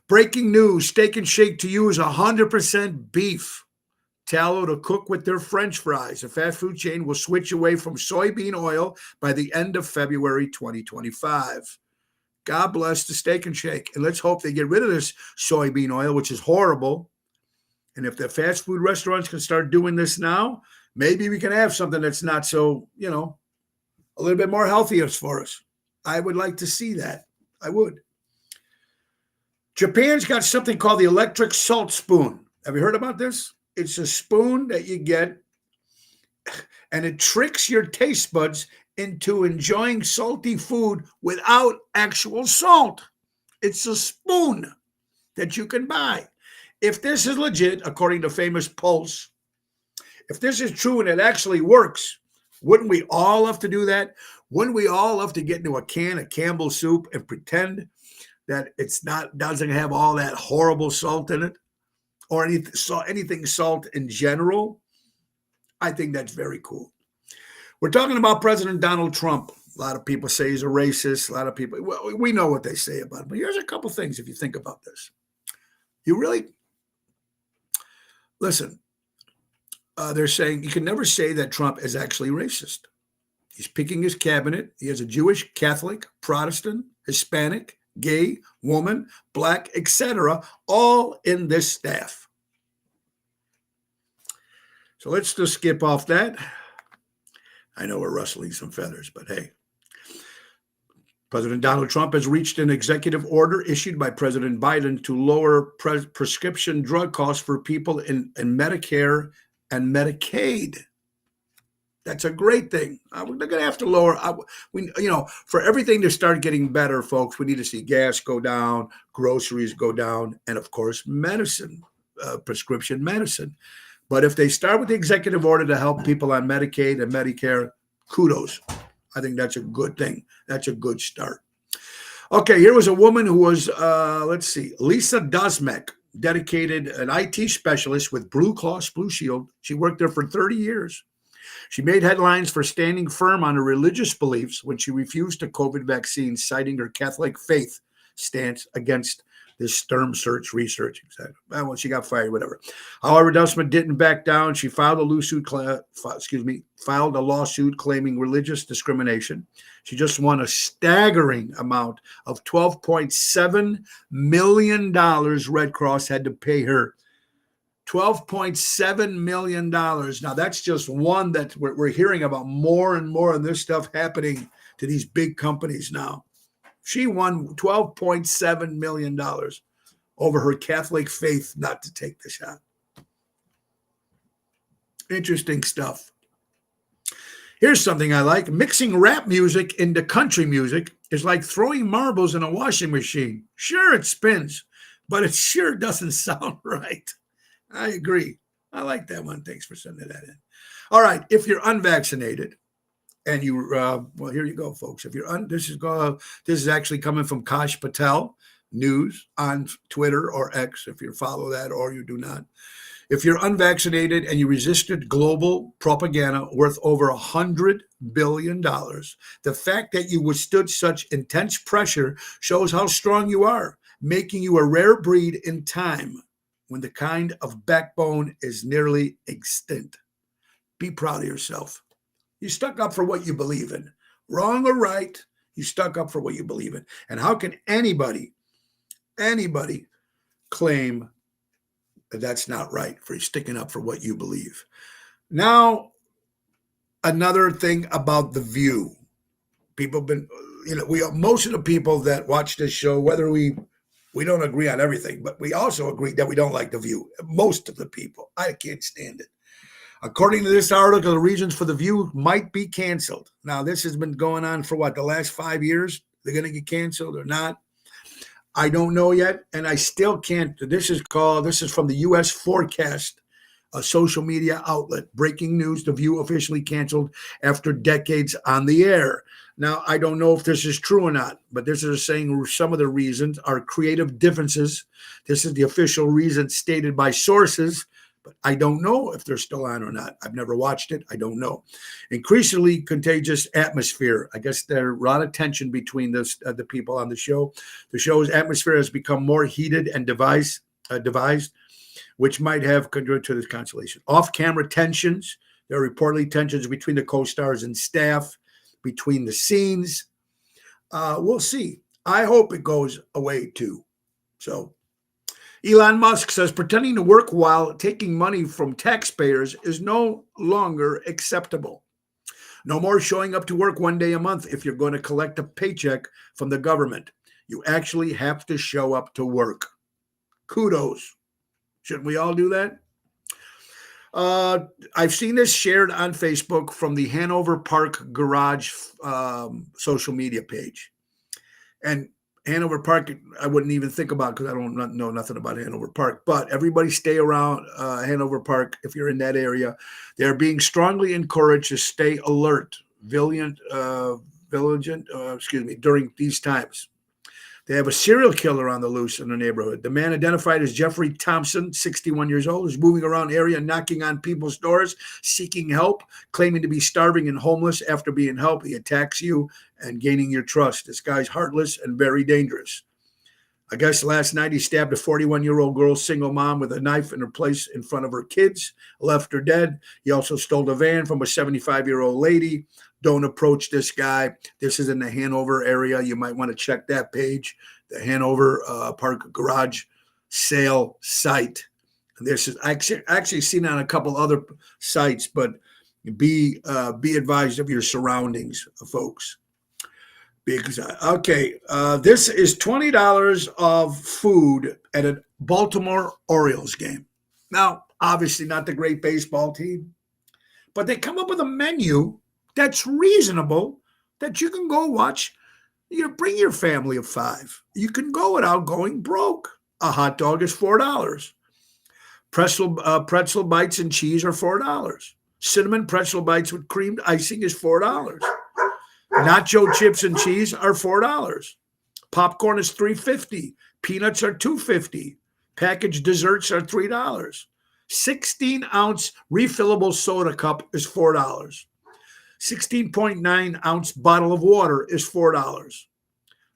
Breaking news, Steak and Shake to use 100% beef tallow to cook with their French fries. The fast food chain will switch away from soybean oil by the end of February 2025. God bless the Steak and Shake. And let's hope they get rid of this soybean oil, which is horrible. And if the fast food restaurants can start doing this now, maybe we can have something that's not so, a little bit more healthier for us. I would like to see that. I would. Japan's got something called the electric salt spoon. Have you heard about this? It's a spoon that you get, and it tricks your taste buds into enjoying salty food without actual salt. It's a spoon that you can buy. If this is legit, according to Famous Pulse, if this is true and it actually works, wouldn't we all have to do that? Wouldn't we all have to get into a can of Campbell's soup and pretend that doesn't have all that horrible salt in it, or anything salt in general? I think that's very cool. We're talking about President Donald Trump. A lot of people say he's a racist. A lot of people, well, we know what they say about him. But here's a couple things if you think about this. Listen, they're saying you can never say that Trump is actually racist. He's picking his cabinet. He has a Jewish, Catholic, Protestant, Hispanic, gay, woman, black, etc., all in this staff. So let's just skip off that. I know we're rustling some feathers, but hey. President Donald Trump has reached an executive order issued by President Biden to lower prescription drug costs for people in Medicare and Medicaid. That's a great thing. We're going to have to lower. For everything to start getting better, folks, we need to see gas go down, groceries go down, and of course, medicine, prescription medicine. But if they start with the executive order to help people on Medicaid and Medicare, kudos. I think that's a good thing. That's a good start. Okay, here was a woman who was, Lisa Dosmek, dedicated an IT specialist with Blue Cross Blue Shield. She worked there for 30 years. She made headlines for standing firm on her religious beliefs when she refused a COVID vaccine, citing her Catholic faith stance against this Sturm search research. Well, she got fired, whatever. However, Dosman didn't back down. She filed a lawsuit claiming religious discrimination. She just won a staggering amount of $12.7 million Red Cross had to pay her. $12.7 million. Now, that's just one that we're hearing about more and more of this stuff happening to these big companies now. She won $12.7 million over her Catholic faith not to take the shot. Interesting stuff. Here's something I like. Mixing rap music into country music is like throwing marbles in a washing machine. Sure, it spins, but it sure doesn't sound right. I agree. I like that one. Thanks for sending that in. All right. If you're unvaccinated and you, well, here you go, folks. If you're this is actually coming from Kash Patel News on Twitter or X, if you follow that or you do not. If you're unvaccinated and you resisted global propaganda worth over $100 billion, the fact that you withstood such intense pressure shows how strong you are, making you a rare breed in time when the kind of backbone is nearly extinct. Be proud of yourself. You stuck up for what you believe in. Wrong or right, You stuck up for what you believe in. And how can anybody claim that that's not right for sticking up for what you believe? Now, another thing about The View. People have been, most of the people that watch this show, whether we don't agree on everything, but we also agree that we don't like The View. Most of the people. I can't stand it. According to this article, the reasons for The View might be canceled. Now, this has been going on for the last 5 years? They're going to get canceled or not? I don't know yet, and I still can't. This is from the U.S. Forecast, a social media outlet. Breaking news, The View officially canceled after decades on the air. Now, I don't know if this is true or not, but this is saying some of the reasons are creative differences. This is the official reason stated by sources, but I don't know if they're still on or not. I've never watched it. I don't know. Increasingly contagious atmosphere. I guess there's a lot of tension between the people on the show. The show's atmosphere has become more heated and devised, which might have contributed to this cancellation. Off-camera tensions. There are reportedly tensions between the co-stars and staff, between the scenes. We'll see. I hope it goes away too. So Elon Musk says pretending to work while taking money from taxpayers is no longer acceptable. No more showing up to work one day a month if you're going to collect a paycheck from the government. You actually have to show up to work. Kudos. Shouldn't we all do that? I've seen this shared on Facebook from the Hanover Park Garage social media page. And Hanover Park, I wouldn't even think about because I don't know nothing about Hanover Park. But everybody stay around Hanover Park if you're in that area. They're being strongly encouraged to stay alert, vigilant, during these times. They have a serial killer on the loose in the neighborhood. The man, identified as Jeffrey Thompson, 61 years old, is moving around the area, knocking on people's doors, seeking help, claiming to be starving and homeless. After being helped, he attacks you and gaining your trust. This guy's heartless and very dangerous. I guess last night he stabbed a 41-year-old girl, single mom, with a knife in her place in front of her kids, left her dead. He also stole a van from a 75-year-old lady. Don't approach this guy. This is in the Hanover area. You might want to check that page, the Hanover Park Garage sale site. And this is actually seen on a couple other sites, but be advised of your surroundings, folks. Because this is $20 of food at a Baltimore Orioles game. Now, obviously not the great baseball team, but they come up with a menu that's reasonable that you can go watch. Bring your family of 5. You can go without going broke. A hot dog is $4. Pretzel bites and cheese are $4. Cinnamon pretzel bites with creamed icing is $4. Nacho chips and cheese are $4. Popcorn is $3.50. Peanuts are $2.50. Packaged desserts are $3. 16-ounce refillable soda cup is $4. 16.9-ounce bottle of water is $4.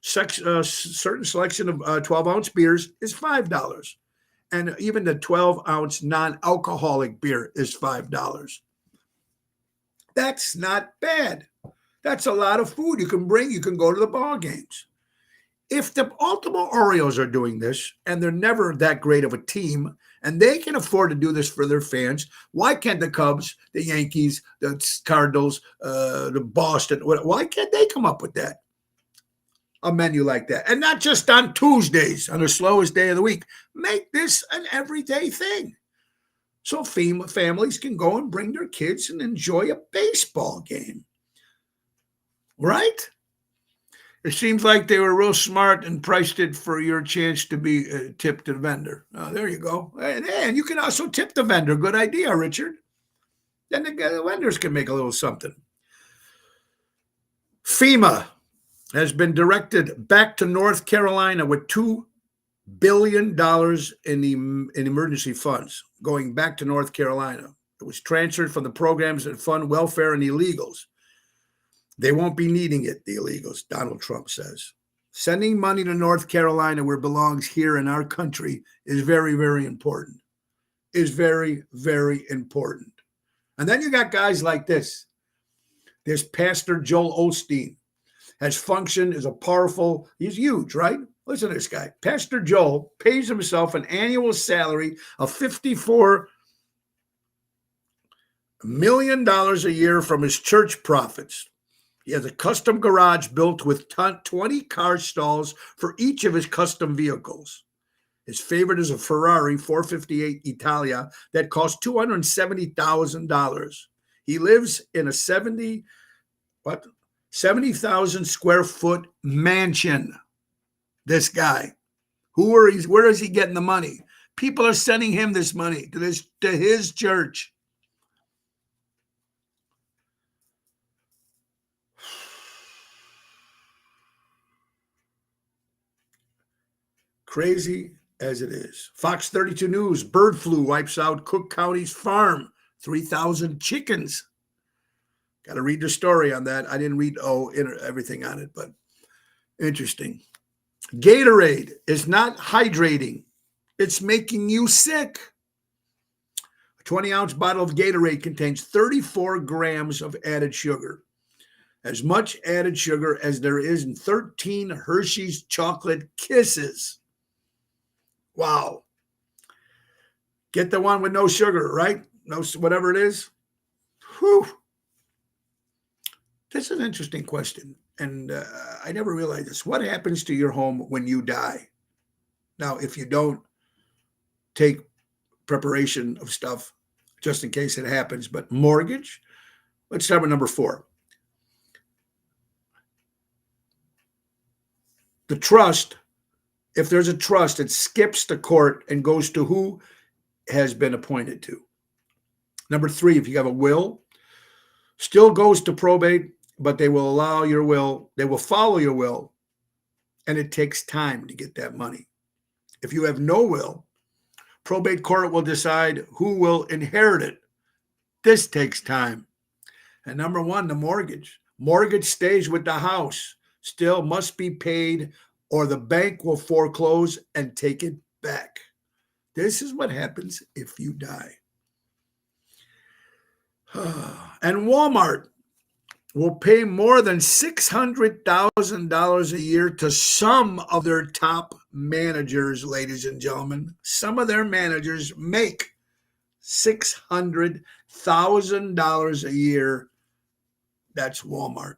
Certain selection of 12-ounce beers is $5. And even the 12-ounce non-alcoholic beer is $5. That's not bad. That's a lot of food you can bring. You can go to the ball games. If the Baltimore Orioles are doing this, and they're never that great of a team, and they can afford to do this for their fans, why can't the Cubs, the Yankees, the Cardinals, the Boston, why can't they come up with that? A menu like that. And not just on Tuesdays, on the slowest day of the week. Make this an everyday thing. So families can go and bring their kids and enjoy a baseball game. Right? It seems like they were real smart and priced it for your chance to be tipped to the vendor. Oh, there you go. And you can also tip the vendor. Good idea, Richard. Then the vendors can make a little something. FEMA has been directed back to North Carolina with $2 billion in emergency funds going back to North Carolina. It was transferred from the programs that fund welfare and illegals. They won't be needing it, the illegals, Donald Trump says. Sending money to North Carolina where it belongs here in our country is very, very important. Is very, very important. And then you got guys like this. There's Pastor Joel Osteen. has functioned as a powerful, he's huge, right? Listen to this guy. Pastor Joel pays himself an annual salary of $54 million a year from his church profits. He has a custom garage built with 20 car stalls for each of his custom vehicles. His favorite is a Ferrari 458 Italia that costs $270,000. He lives in a 70,000 square foot mansion. This guy. Where is he getting the money? People are sending him this money to his church. Crazy as it is. Fox 32 News, bird flu wipes out Cook County's farm, 3,000 chickens. Got to read the story on that. I didn't read everything on it, but interesting. Gatorade is not hydrating. It's making you sick. A 20-ounce bottle of Gatorade contains 34 grams of added sugar. As much added sugar as there is in 13 Hershey's chocolate kisses. Wow. Get the one with no sugar, right? No, whatever it is. Whew. This is an interesting question. And I never realized this. What happens to your home when you die? Now, if you don't take preparation of stuff, just in case it happens, but mortgage, let's start with number 4. The trust, if there's a trust, it skips the court and goes to who has been appointed to. Number 3, if you have a will, still goes to probate, but they will allow your will, they will follow your will, and it takes time to get that money. If you have no will, probate court will decide who will inherit it. This takes time. And number 1, the mortgage. Mortgage stays with the house, still must be paid, or the bank will foreclose and take it back. This is what happens if you die. And Walmart will pay more than $600,000 a year to some of their top managers, ladies and gentlemen. Some of their managers make $600,000 a year. That's Walmart.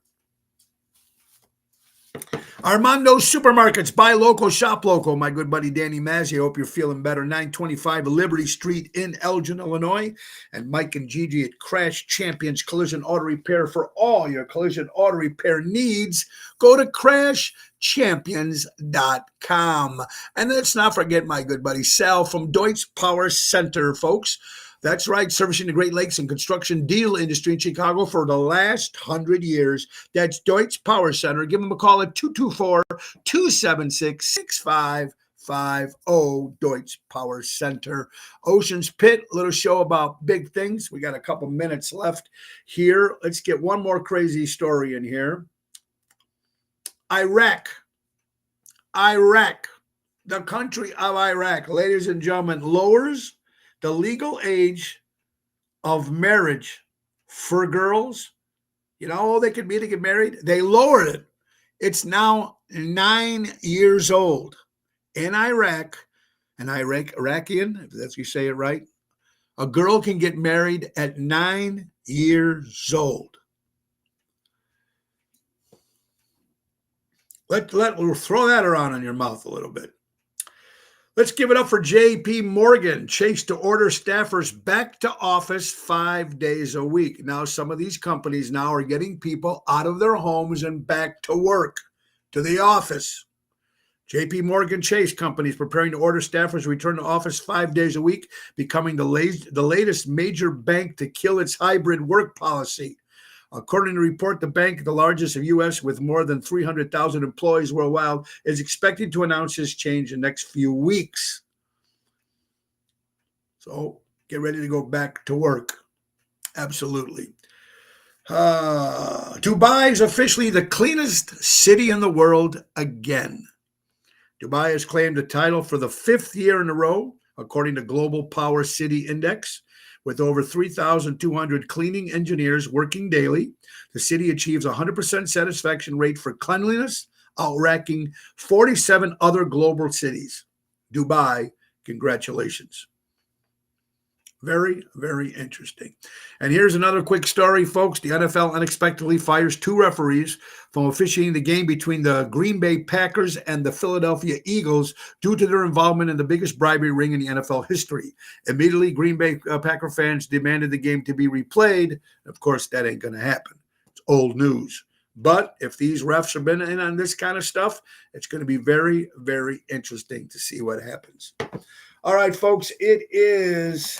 Armando Supermarkets, buy local, shop local. My good buddy Danny Mazzi, I hope you're feeling better. 925 Liberty Street in Elgin, Illinois. And Mike and Gigi at Crash Champions Collision Auto Repair for all your collision auto repair needs. Go to crashchampions.com. And let's not forget my good buddy Sal from Deutsch Power Center, folks. That's right, servicing the Great Lakes and construction deal industry in Chicago for the last 100 years. That's Deutsch Power Center. Give them a call at 224-276-6550, Deutsch Power Center. Ocean's Pit, a little show about big things. We got a couple minutes left here. Let's get one more crazy story in here. Iraq, the country of Iraq, ladies and gentlemen, lowers the legal age of marriage for girls. You know, they could get married. They lowered it. It's now 9 years old in Iraq. An Iraqian, if that's you say it right, a girl can get married at 9 years old. We'll throw that around in your mouth a little bit. Let's give it up for J.P. Morgan. Chase to order staffers back to office 5 days a week. Now, some of these companies now are getting people out of their homes and back to work, to the office. J.P. Morgan Chase Company is preparing to order staffers to return to office 5 days a week, becoming the latest major bank to kill its hybrid work policy. According to the report, the bank, the largest of U.S. with more than 300,000 employees worldwide, is expected to announce this change in the next few weeks. So get ready to go back to work. Absolutely. Dubai is officially the cleanest city in the world again. Dubai has claimed the title for the 5th year in a row, according to Global Power City Index, With over 3,200 cleaning engineers working daily, the city achieves a 100% satisfaction rate for cleanliness, outranking 47 other global cities. Dubai, congratulations. Very, very interesting. And here's another quick story, folks. The NFL unexpectedly fires 2 referees from officiating the game between the Green Bay Packers and the Philadelphia Eagles due to their involvement in the biggest bribery ring in the NFL history. Immediately, Green Bay Packer fans demanded the game to be replayed. Of course, that ain't going to happen. It's old news. But if these refs have been in on this kind of stuff, it's going to be very, very interesting to see what happens. All right, folks, it is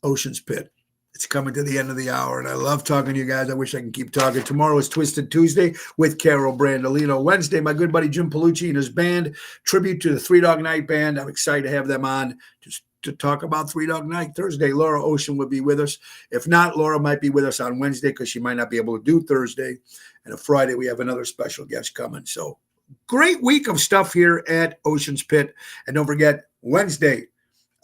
Ocean's Pit. It's coming to the end of the hour, and I love talking to you guys. I wish I can keep talking. Tomorrow is Twisted Tuesday with Carol Brandolino. Wednesday, my good buddy Jim Palucci and his band, tribute to the Three Dog Night Band. I'm excited to have them on just to talk about Three Dog Night. Thursday, Laura Ocean will be with us. If not, Laura might be with us on Wednesday because she might not be able to do Thursday. And on Friday, we have another special guest coming. So great week of stuff here at Ocean's Pit. And don't forget, Wednesday,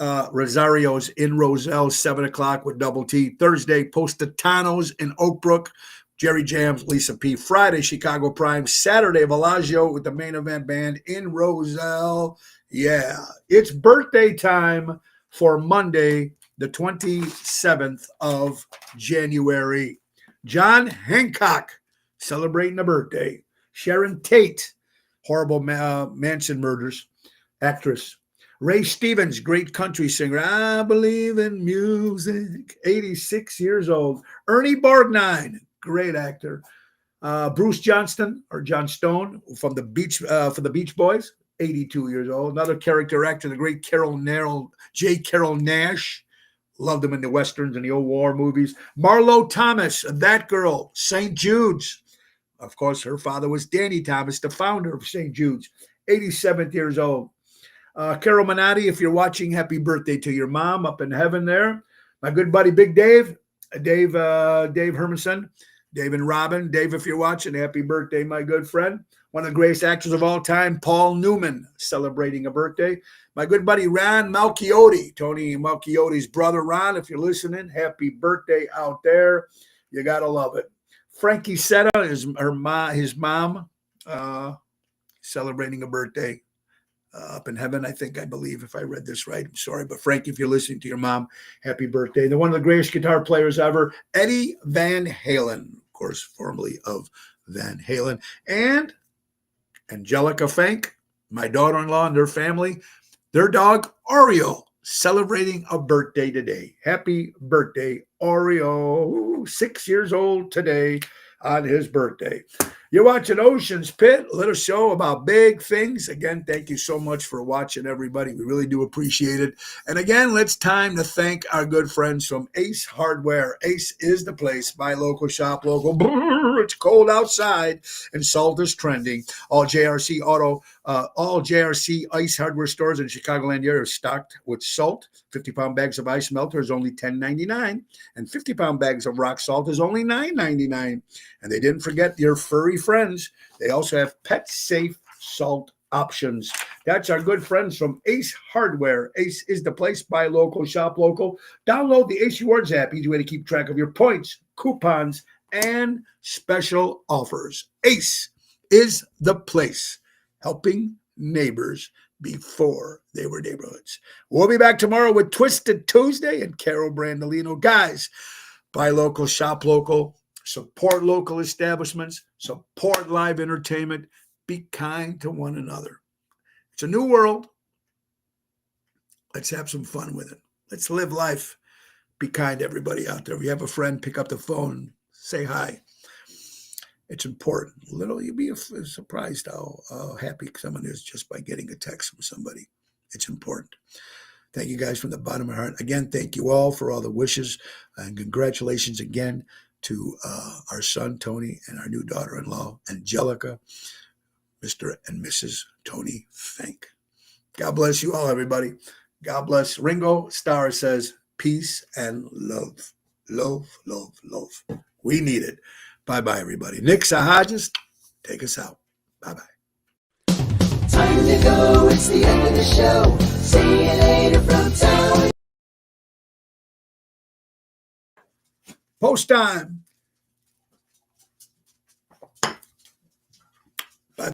Rosario's in Roselle, 7 o'clock with Double T. Thursday, Postatanos in Oak Brook, Jerry Jams, Lisa P. Friday, Chicago Prime. Saturday, Villaggio with the Main Event Band in Roselle. Yeah, it's birthday time for Monday, the 27th of January. John Hancock celebrating a birthday. Sharon Tate, horrible Manson murders, actress. Ray Stevens, great country singer. I believe in music. 86 years old. Ernie Borgnine, great actor. Bruce Johnston or John Stone from the Beach Boys, 82 years old. Another character actor, the great J. Carol Nash. Loved him in the Westerns and the old war movies. Marlo Thomas, that girl, St. Jude's. Of course, her father was Danny Thomas, the founder of St. Jude's, 87 years old. Carol Minotti, if you're watching, happy birthday to your mom up in heaven there. My good buddy, Big Dave Hermanson, Dave and Robin. Dave, if you're watching, happy birthday, my good friend. One of the greatest actors of all time, Paul Newman, celebrating a birthday. My good buddy, Ron Malchiotti, Tony Malchiotti's brother, Ron, if you're listening, happy birthday out there. You got to love it. Frankie Setta is his mom, celebrating a birthday. Up in heaven, I believe, if I read this right. I'm sorry, but Frank, if you're listening to your mom, happy birthday. They're one of the greatest guitar players ever, Eddie Van Halen, of course, formerly of Van Halen. And Angelica Fink, my daughter-in-law and their family, their dog, Oreo, celebrating a birthday today. Happy birthday, Oreo, 6 years old today on his birthday. You're watching Ocean's Pit, a little show about big things. Again, thank you so much for watching, everybody. We really do appreciate it. And again, it's time to thank our good friends from Ace Hardware. Ace is the place. Buy local, shop local. Brrr, it's cold outside, and salt is trending. All JRC Ice Hardware stores in Chicagoland area are stocked with salt. 50-pound bags of ice melter is only $10.99, and 50-pound bags of rock salt is only $9.99. And they didn't forget your furry friends. They also have pet-safe salt options. That's our good friends from Ace Hardware. Ace is the place. Buy local, shop local. Download the Ace Rewards app. Easy way to keep track of your points, coupons, and special offers. Ace is the place. Helping neighbors before they were neighborhoods. We'll be back tomorrow with Twisted Tuesday and Carol Brandolino. Guys, buy local, shop local. Support local establishments, support live entertainment, be kind to one another. It's a new world. Let's have some fun with it. Let's live life. Be kind to everybody out there. If you have a friend, pick up the phone, say hi. It's important. You'll be surprised how happy someone is just by getting a text from somebody. It's important. Thank you guys from the bottom of my heart. Again, thank you all for all the wishes, and congratulations again to our son, Tony, and our new daughter-in-law, Angelica, Mr. and Mrs. Tony Fink. God bless you all, everybody. God bless. Ringo Starr says, peace and love. Love, love, love. We need it. Bye-bye, everybody. Nick Sahajas, take us out. Bye-bye. Time to go, it's the end of the show. See you later from town. Post time.